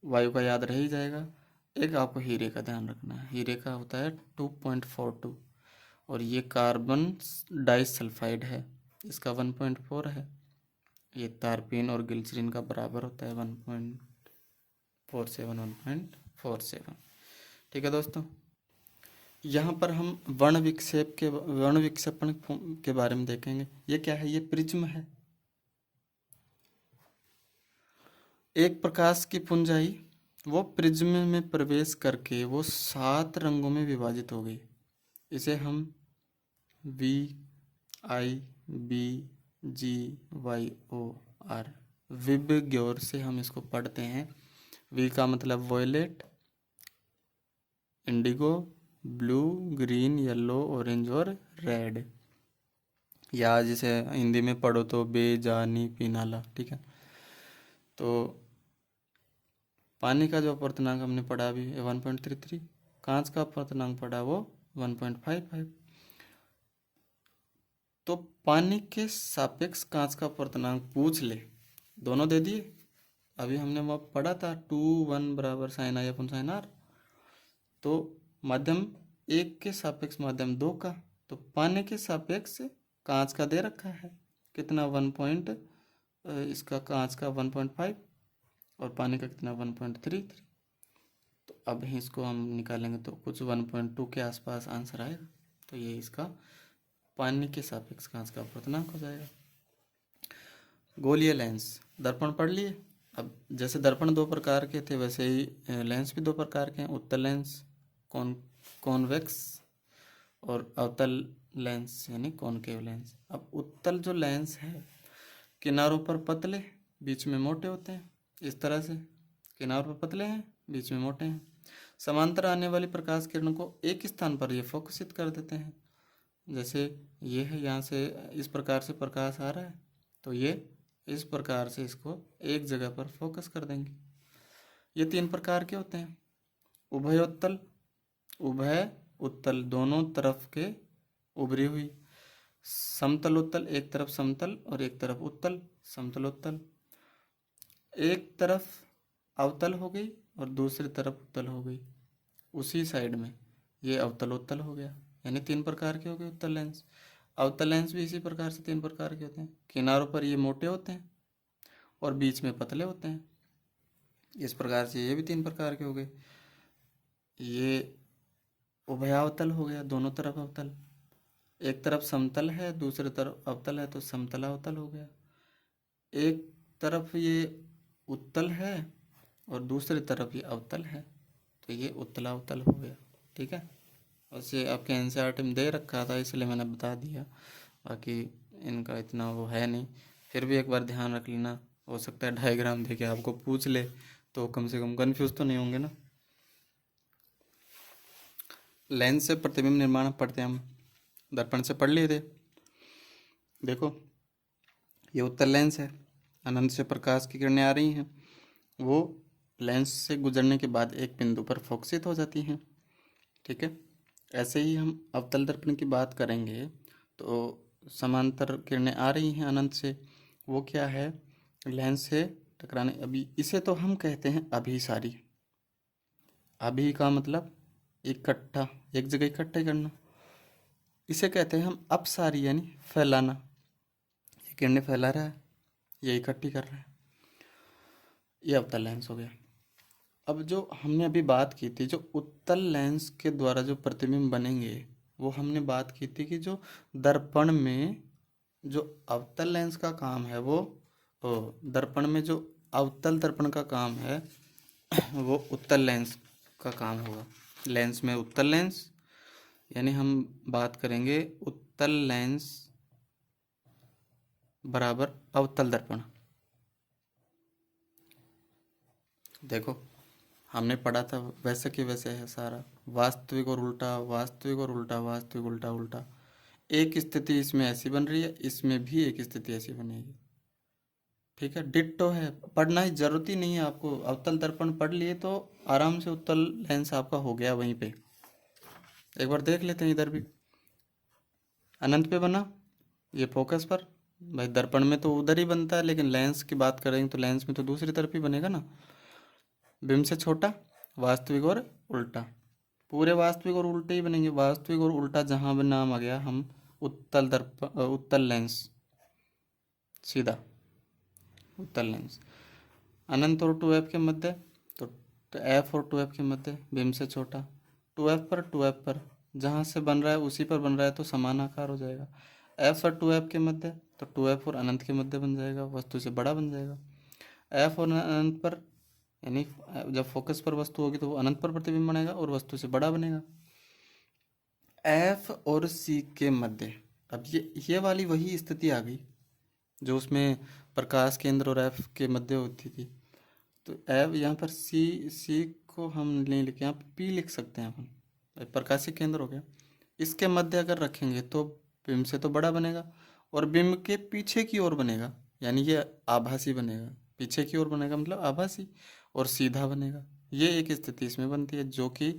वायु का याद रह ही जाएगा। एक आपको हीरे का ध्यान रखना है, हीरे का होता है 2.42, और ये कार्बन डाइसल्फाइड है, इसका 1.4 है। ये तारपीन और ग्लिसरीन का बराबर होता है 1.47। ठीक है दोस्तों, यहाँ पर हम वर्ण विक्षेपण के बारे में देखेंगे। ये क्या है? ये प्रिज्म है। एक प्रकाश की पुंजाई वो प्रिज्म में प्रवेश करके वो 7 रंगों में विभाजित हो गई। इसे हम VIBGYOR विबग्योर से हम इसको पढ़ते हैं। वी का मतलब violet, indigo, blue, green, yellow, orange और रेड, या जिसे हिंदी में पढ़ो तो बेजानी पीनाला। ठीक है, तो पानी का जो अपवर्तनांक हमने पढ़ा अभी 1.33, कांच का अपवर्तनांक पढ़ा वो 1.55। तो पानी के सापेक्ष कांच का अपवर्तनांक पूछ ले, दोनों दे दिए। अभी हमने वो पढ़ा था 2 1 बराबर sine i upon sine r. तो माध्यम 1 के सापेक्ष माध्यम 2 का, तो पानी के सापेक्ष कांच का दे रखा है कितना 1 इसका कांच का 1.5 और पानी का कितना 1.33। तो अब इसको हम निकालेंगे तो कुछ 1.2 के आसपास आंसर आएगा। तो ये इसका पानी के सापेक्ष कांच का अपवर्तनांक हो जाएगा। गोलीय लेंस, दर्पण पढ़ लिए। अब जैसे दर्पण 2 प्रकार के थे वैसे ही लेंस भी 2 प्रकार के हैं, उत्तल लेंस कॉन्वेक्स और अवतल लेंस यानी कॉनकेव लेंस। अब उत्तल जो लेंस है किनारों पर पतले बीच में मोटे होते हैं, इस तरह से किनारों पर पतले हैं बीच में मोटे हैं। समांतर आने वाली प्रकाश किरण को एक स्थान पर ये फोकसित कर देते हैं। जैसे ये है, यहाँ से इस प्रकार से प्रकाश आ रहा है तो ये इस प्रकार से इसको एक जगह पर फोकस कर देंगे। ये 3 प्रकार के होते हैं, उभयोत्तल, उभय उत्तल दोनों तरफ के उभरी हुई। समतल उत्तल, एक तरफ समतल और एक तरफ उत्तल, समतल उत्तल। एक तरफ अवतल हो गई और दूसरी तरफ उत्तल हो गई उसी साइड में, ये अवतल उत्तल हो गया। यानी 3 प्रकार के हो गए उत्तल लेंस। अवतल लेंस भी इसी प्रकार से 3 प्रकार के होते हैं। किनारों पर ये मोटे होते हैं और बीच में पतले होते हैं। इस प्रकार से ये भी 3 प्रकार के हो गए। ये उभयावतल हो गया, दोनों तरफ अवतल। एक तरफ समतल है, दूसरी तरफ अवतल है, तो समतलावतल हो गया। एक तरफ ये उत्तल है और दूसरी तरफ ये अवतल है, तो ये उत्तलावतल हो गया। ठीक है, वैसे आपके एनसीईआरटी में दे रखा था इसलिए मैंने बता दिया, बाकी इनका इतना वो है नहीं। फिर भी एक बार ध्यान रख लेना, हो सकता है डायग्राम देके आपको पूछ ले तो कम से कम कंफ्यूज तो नहीं होंगे ना। लेंस से प्रतिबिंब निर्माण पढ़ते हैं हम, दर्पण से पढ़ लिए थे। देखो ये उत्तल लेंस है, अनंत से प्रकाश की किरणें आ रही हैं, वो लेंस से गुजरने के बाद एक बिंदु पर फोकसित हो जाती हैं। ठीक है, ऐसे ही हम अवतल दर्पण की बात करेंगे तो समांतर किरणें आ रही हैं अनंत से, वो क्या है, लेंस से टकराने। अभी इसे तो हम कहते हैं अभिसारी। अभी का मतलब इकट्ठा, एक जगह इकट्ठा करना। इसे कहते हैं हम अपसारी, यानी फैलाना। ये किरणें फैला रहा है, ये इकट्ठी कर रहा है, ये अवतल लेंस हो गया। अब जो हमने अभी बात की थी, जो उत्तल लेंस के द्वारा जो प्रतिबिंब बनेंगे, वो हमने बात की थी कि जो दर्पण में जो अवतल लेंस का काम है वो दर्पण में जो अवतल दर्पण का काम है वो उत्तल लेंस का काम होगा। लेंस में उत्तल लेंस, यानी हम बात करेंगे उत्तल लेंस बराबर अवतल दर्पण। देखो हमने पढ़ा था वैसे कि वैसे है सारा, वास्तविक और उल्टा, वास्तविक और उल्टा, वास्तविक उल्टा उल्टा। एक स्थिति इसमें ऐसी बन रही है, इसमें भी एक स्थिति ऐसी बनेगी। ठीक है, डिट्टो है, पढ़ना ही जरूरत ही नहीं है आपको। अवतल दर्पण पढ़ लिए तो आराम से उत्तल लेंस आपका हो गया वहीं पे। एक बार देख लेते हैं, इधर भी अनंत पे बना, ये फोकस पर। भाई दर्पण में तो उधर ही बनता है, लेकिन लेंस की बात करेंगे तो लेंस में तो दूसरी तरफ ही बनेगा ना। बिंब से छोटा, वास्तविक और उल्टा, पूरे वास्तविक और उल्टे ही बनेंगे। वास्तविक और उल्टा जहाँ भी नाम आ गया, हम उत्तल लेंस, सीधा उत्तल लेंस। अनंत और 2f के मध्य, तो f और 2f के मध्य, बिंब से छोटा, 2f पर जहाँ से बन रहा है उसी पर बन रहा है तो समान आकार हो जाएगा। f और 2f के मध्य, तो 2f और अनंत के मध्य बन जाएगा, वस्तु से बड़ा बन जाएगा। f और अनंत पर, यानी जब फोकस पर वस्तु होगी तो वो अनंत पर प्रतिबिंब बनेगा और वस्तु से बड़ा बनेगा। f और c के मध्य, अब ये वाली वही स्थिति आ गई जो उसमें प्रकाश केंद्र और f के मध्य होती थी। तो f यहाँ पर c को हम नहीं लिखे, यहाँ p लिख सकते हैं अपन, प्रकाशिक केंद्र हो गया। इसके मध्य अगर रखेंगे तो बिंब से तो बड़ा बनेगा और बिंब के पीछे की ओर बनेगा, यानी ये आभासी बनेगा। पीछे की ओर बनेगा मतलब आभासी, और सीधा बनेगा। ये एक स्थिति इसमें बनती है जो कि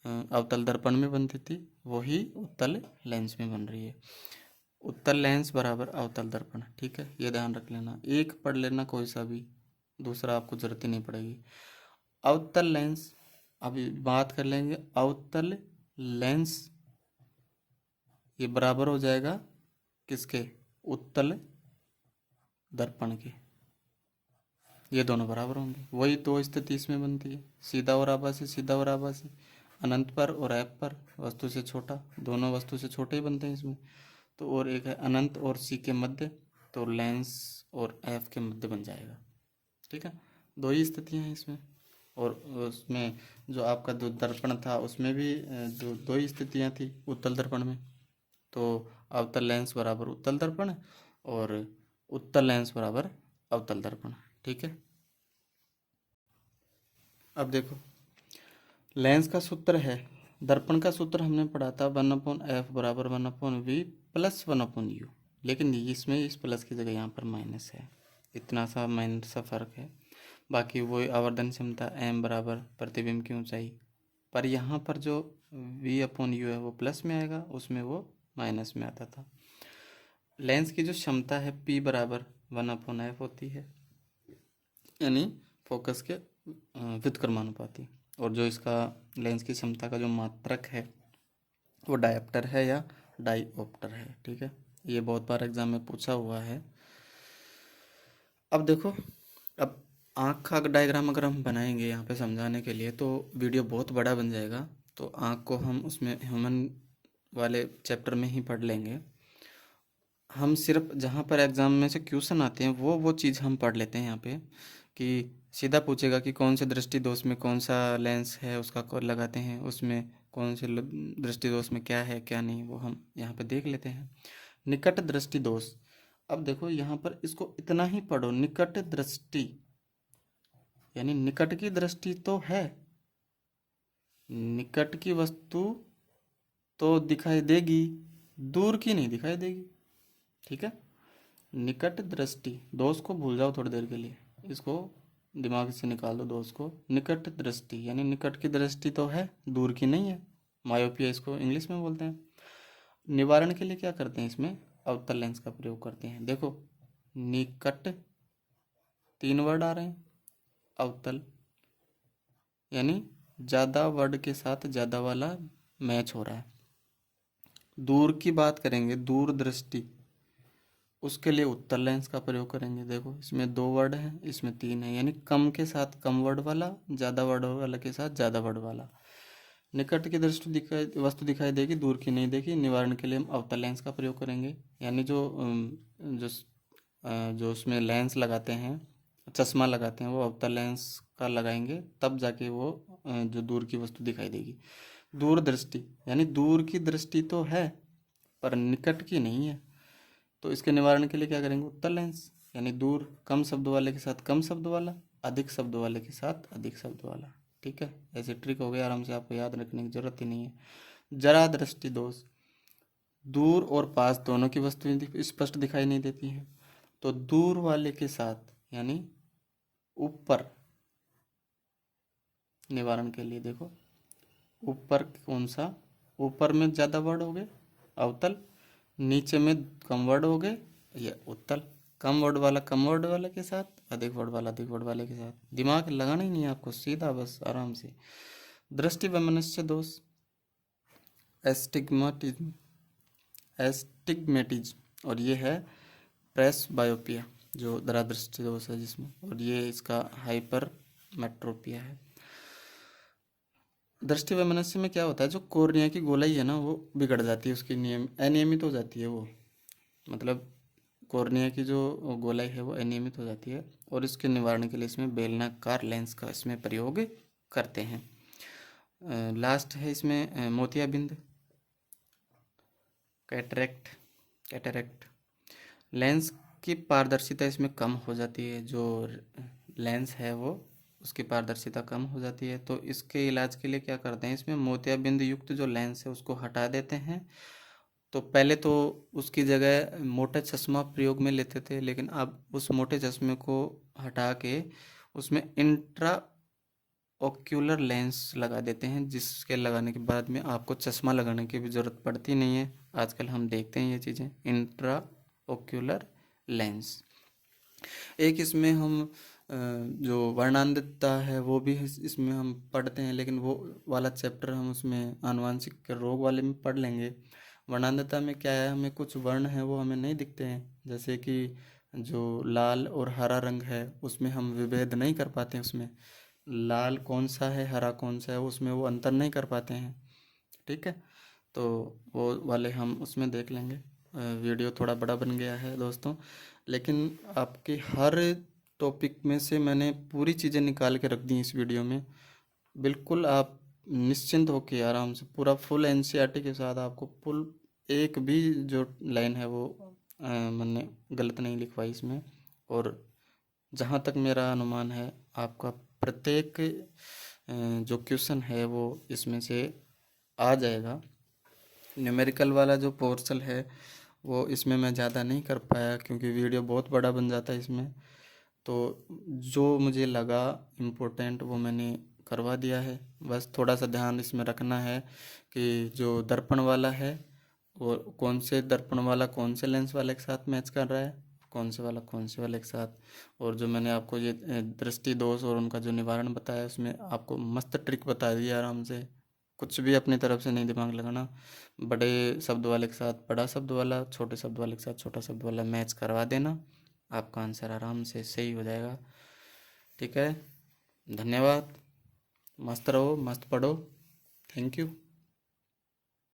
अवतल दर्पण में बनती थी, वही उत्तल लेंस में बन रही है। उत्तल लेंस बराबर अवतल दर्पण। ठीक है, ये ध्यान रख लेना, एक पढ़ लेना कोई सा भी, दूसरा आपको जरूरत ही नहीं पड़ेगी। अवतल लेंस, अभी बात कर लेंगे अवतल लेंस, ये बराबर हो जाएगा किसके, उत्तल दर्पण के। ये दोनों बराबर होंगे, वही दो स्थिति इसमें बनती है, सीधा और आभासी, सीधा और आभासी, अनंत पर और f पर, वस्तु से छोटा, दोनों वस्तु से छोटे ही बनते हैं इसमें। तो और एक है अनंत और c के मध्य, तो लेंस और f के मध्य बन जाएगा। ठीक है, दो ही स्थितियाँ हैं इसमें। और उसमें जो आपका जो दर्पण था उसमें भी जो दो ही स्थितियाँ थी उत्तल दर्पण में। तो अवतल लेंस बराबर उत्तल दर्पण और उत्तल लेंस बराबर अवतल दर्पण। ठीक है, अब देखो लेंस का सूत्र है, दर्पण का सूत्र हमने पढ़ा था 1/f बराबर 1/v प्लस 1/u, लेकिन इसमें इस प्लस की जगह यहाँ पर माइनस है, इतना सा माइनस सा फर्क है। बाकी वो आवर्धन क्षमता m बराबर प्रतिबिंब की ऊंचाई पर यहाँ पर जो V/U है वो प्लस में आएगा, उसमें वो माइनस में आता था। लेंस की जो क्षमता है P बराबर 1/f होती है, यानी फोकस के व्युत्क्रमानुपाती। और जो इसका लेंस की क्षमता का जो मात्रक है वो डायप्टर है या डाईऑप्टर है। ठीक है, ये बहुत बार एग्जाम में पूछा हुआ है। अब देखो, अब आँख का डायग्राम अगर हम बनाएंगे यहाँ पे समझाने के लिए तो वीडियो बहुत बड़ा बन जाएगा, तो आँख को हम उसमें ह्यूमन वाले चैप्टर में ही पढ़ लेंगे। हम सिर्फ जहाँ पर एग्ज़ाम में से क्वेश्चन आते हैं वो चीज़ हम पढ़ लेते हैं यहाँ पे, कि सीधा पूछेगा कि कौन से दृष्टि दोष में कौन सा लेंस है उसका कौन लगाते हैं, उसमें कौन से दृष्टि दोष में क्या है क्या नहीं, वो हम यहाँ पे देख लेते हैं। निकट दृष्टि दोष, अब देखो यहाँ पर इसको इतना ही पढ़ो, निकट दृष्टि यानी निकट की दृष्टि तो है, निकट की वस्तु तो दिखाई देगी, दूर की नहीं दिखाई देगी। ठीक है, निकट दृष्टि, दोष को भूल जाओ थोड़ी देर के लिए, इसको दिमाग से निकाल दो दोष को। निकट दृष्टि यानी निकट की दृष्टि तो है, दूर की नहीं है, मायोपिया इसको इंग्लिश में बोलते हैं। निवारण के लिए क्या करते हैं, इसमें अवतल लेंस का प्रयोग करते हैं। देखो निकट 3 वर्ड आ रहे हैं, अवतल यानी ज़्यादा वर्ड के साथ ज़्यादा वाला मैच हो रहा है। दूर की बात करेंगे, दूर दृष्टि, उसके लिए उत्तल लेंस का प्रयोग करेंगे। देखो इसमें 2 वर्ड हैं, इसमें 3 है, यानी कम के साथ कम वर्ड वाला, ज़्यादा वर्ड वाला के साथ ज़्यादा वर्ड वाला। निकट की दृष्टि दिखाई वस्तु दिखाई देगी, दूर की नहीं देगी। निवारण के लिए हम अवतल लेंस का प्रयोग करेंगे, यानी जो उसमें लेंस लगाते हैं, चश्मा लगाते हैं, वो अवतल लेंस का लगाएंगे, तब जाके वो जो दूर की वस्तु दिखाई देगी। दूर दृष्टि यानी दूर की दृष्टि तो है पर निकट की नहीं है, तो इसके निवारण के लिए क्या करेंगे, उत्तल लेंस, यानी दूर कम शब्द वाले के साथ कम शब्द वाला, अधिक शब्द वाले के साथ अधिक शब्द वाला। ठीक है, ऐसे ट्रिक हो गया, आराम से आपको याद रखने की जरूरत ही नहीं है। जरा दृष्टि दोष, दूर और पास दोनों की वस्तुएं स्पष्ट दिखाई नहीं देती हैं, तो दूर वाले के साथ यानी ऊपर, निवारण के लिए देखो ऊपर कौन सा, ऊपर में ज़्यादा वर्ड हो गए अवतल, नीचे में कम वर्ड हो गए ये उत्तल। कम वर्ड वाला के साथ, अधिक वर्ड वाला अधिक वर्ड वाले के साथ। दिमाग लगाना ही नहीं है आपको, सीधा बस आराम से। दृष्टि वैमनस्य दोष, एस्टिग्मेटिज्म, और ये है प्रेस बायोपिया, जो दृष्टि दोष है जिसमें, और ये इसका हाइपर मेट्रोपिया है। दृष्टि वैमनस्य में क्या होता है, जो कॉर्निया की गोलाई है ना वो बिगड़ जाती है, उसकी अनियमित हो जाती है वो, मतलब कॉर्निया की जो गोलाई है वो अनियमित हो जाती है, और इसके निवारण के लिए इसमें बेलनाकार लेंस का इसमें प्रयोग करते हैं। लास्ट है इसमें मोतियाबिंद, कैटरेक्ट। लेंस की पारदर्शिता इसमें कम हो जाती है, जो लेंस है वो उसकी पारदर्शिता कम हो जाती है, तो इसके इलाज के लिए क्या करते हैं, इसमें मोतियाबिंद युक्त जो लेंस है उसको हटा देते हैं। तो पहले तो उसकी जगह मोटा चश्मा प्रयोग में लेते थे, लेकिन अब उस मोटे चश्मे को हटा के उसमें इंट्रा ओक्यूलर लेंस लगा देते हैं, जिसके लगाने के बाद में आपको चश्मा लगाने की भी ज़रूरत पड़ती नहीं है। आजकल हम देखते हैं ये चीज़ें, इंट्रा ओक्यूलर लेंस। एक इसमें हम जो वर्णांधितता है वो भी इसमें हम पढ़ते हैं, लेकिन वो वाला चैप्टर हम उसमें आनुवांशिक रोग वाले में पढ़ लेंगे। वर्णांधितता में क्या है, हमें कुछ वर्ण है वो हमें नहीं दिखते हैं, जैसे कि जो लाल और हरा रंग है उसमें हम विभेद नहीं कर पाते हैं, उसमें लाल कौन सा है हरा कौन सा है उसमें वो अंतर नहीं कर पाते हैं। ठीक है, तो वो वाले हम उसमें देख लेंगे। वीडियो थोड़ा बड़ा बन गया है दोस्तों, लेकिन आपके हर टॉपिक में से मैंने पूरी चीज़ें निकाल के रख दी इस वीडियो में। बिल्कुल आप निश्चिंत होकर आराम से पूरा फुल एनसीईआरटी के साथ, आपको फुल एक भी जो लाइन है वो मैंने गलत नहीं लिखवाई इसमें। और जहाँ तक मेरा अनुमान है आपका प्रत्येक जो क्वेश्चन है वो इसमें से आ जाएगा। न्यूमेरिकल वाला जो पोर्शन है वो इसमें मैं ज़्यादा नहीं कर पाया, क्योंकि वीडियो बहुत बड़ा बन जाता है इसमें। तो जो मुझे लगा इम्पोर्टेंट वो मैंने करवा दिया है। बस थोड़ा सा ध्यान इसमें रखना है कि जो दर्पण वाला है वो कौन से दर्पण वाला कौन से लेंस वाले के साथ मैच कर रहा है, कौन से वाला कौन से वाले के साथ। और जो मैंने आपको ये दृष्टि दोष और उनका जो निवारण बताया उसमें आपको मस्त ट्रिक बता दी आराम से। कुछ भी अपनी तरफ से नहीं दिमाग लगाना, बड़े शब्द वाले के साथ बड़ा शब्द वाला, छोटे शब्द वाले के साथ छोटा शब्द वाला मैच करवा देना, आपका आंसर आराम से सही हो जाएगा। ठीक है, धन्यवाद। मस्त रहो, मस्त पढ़ो। Thank you.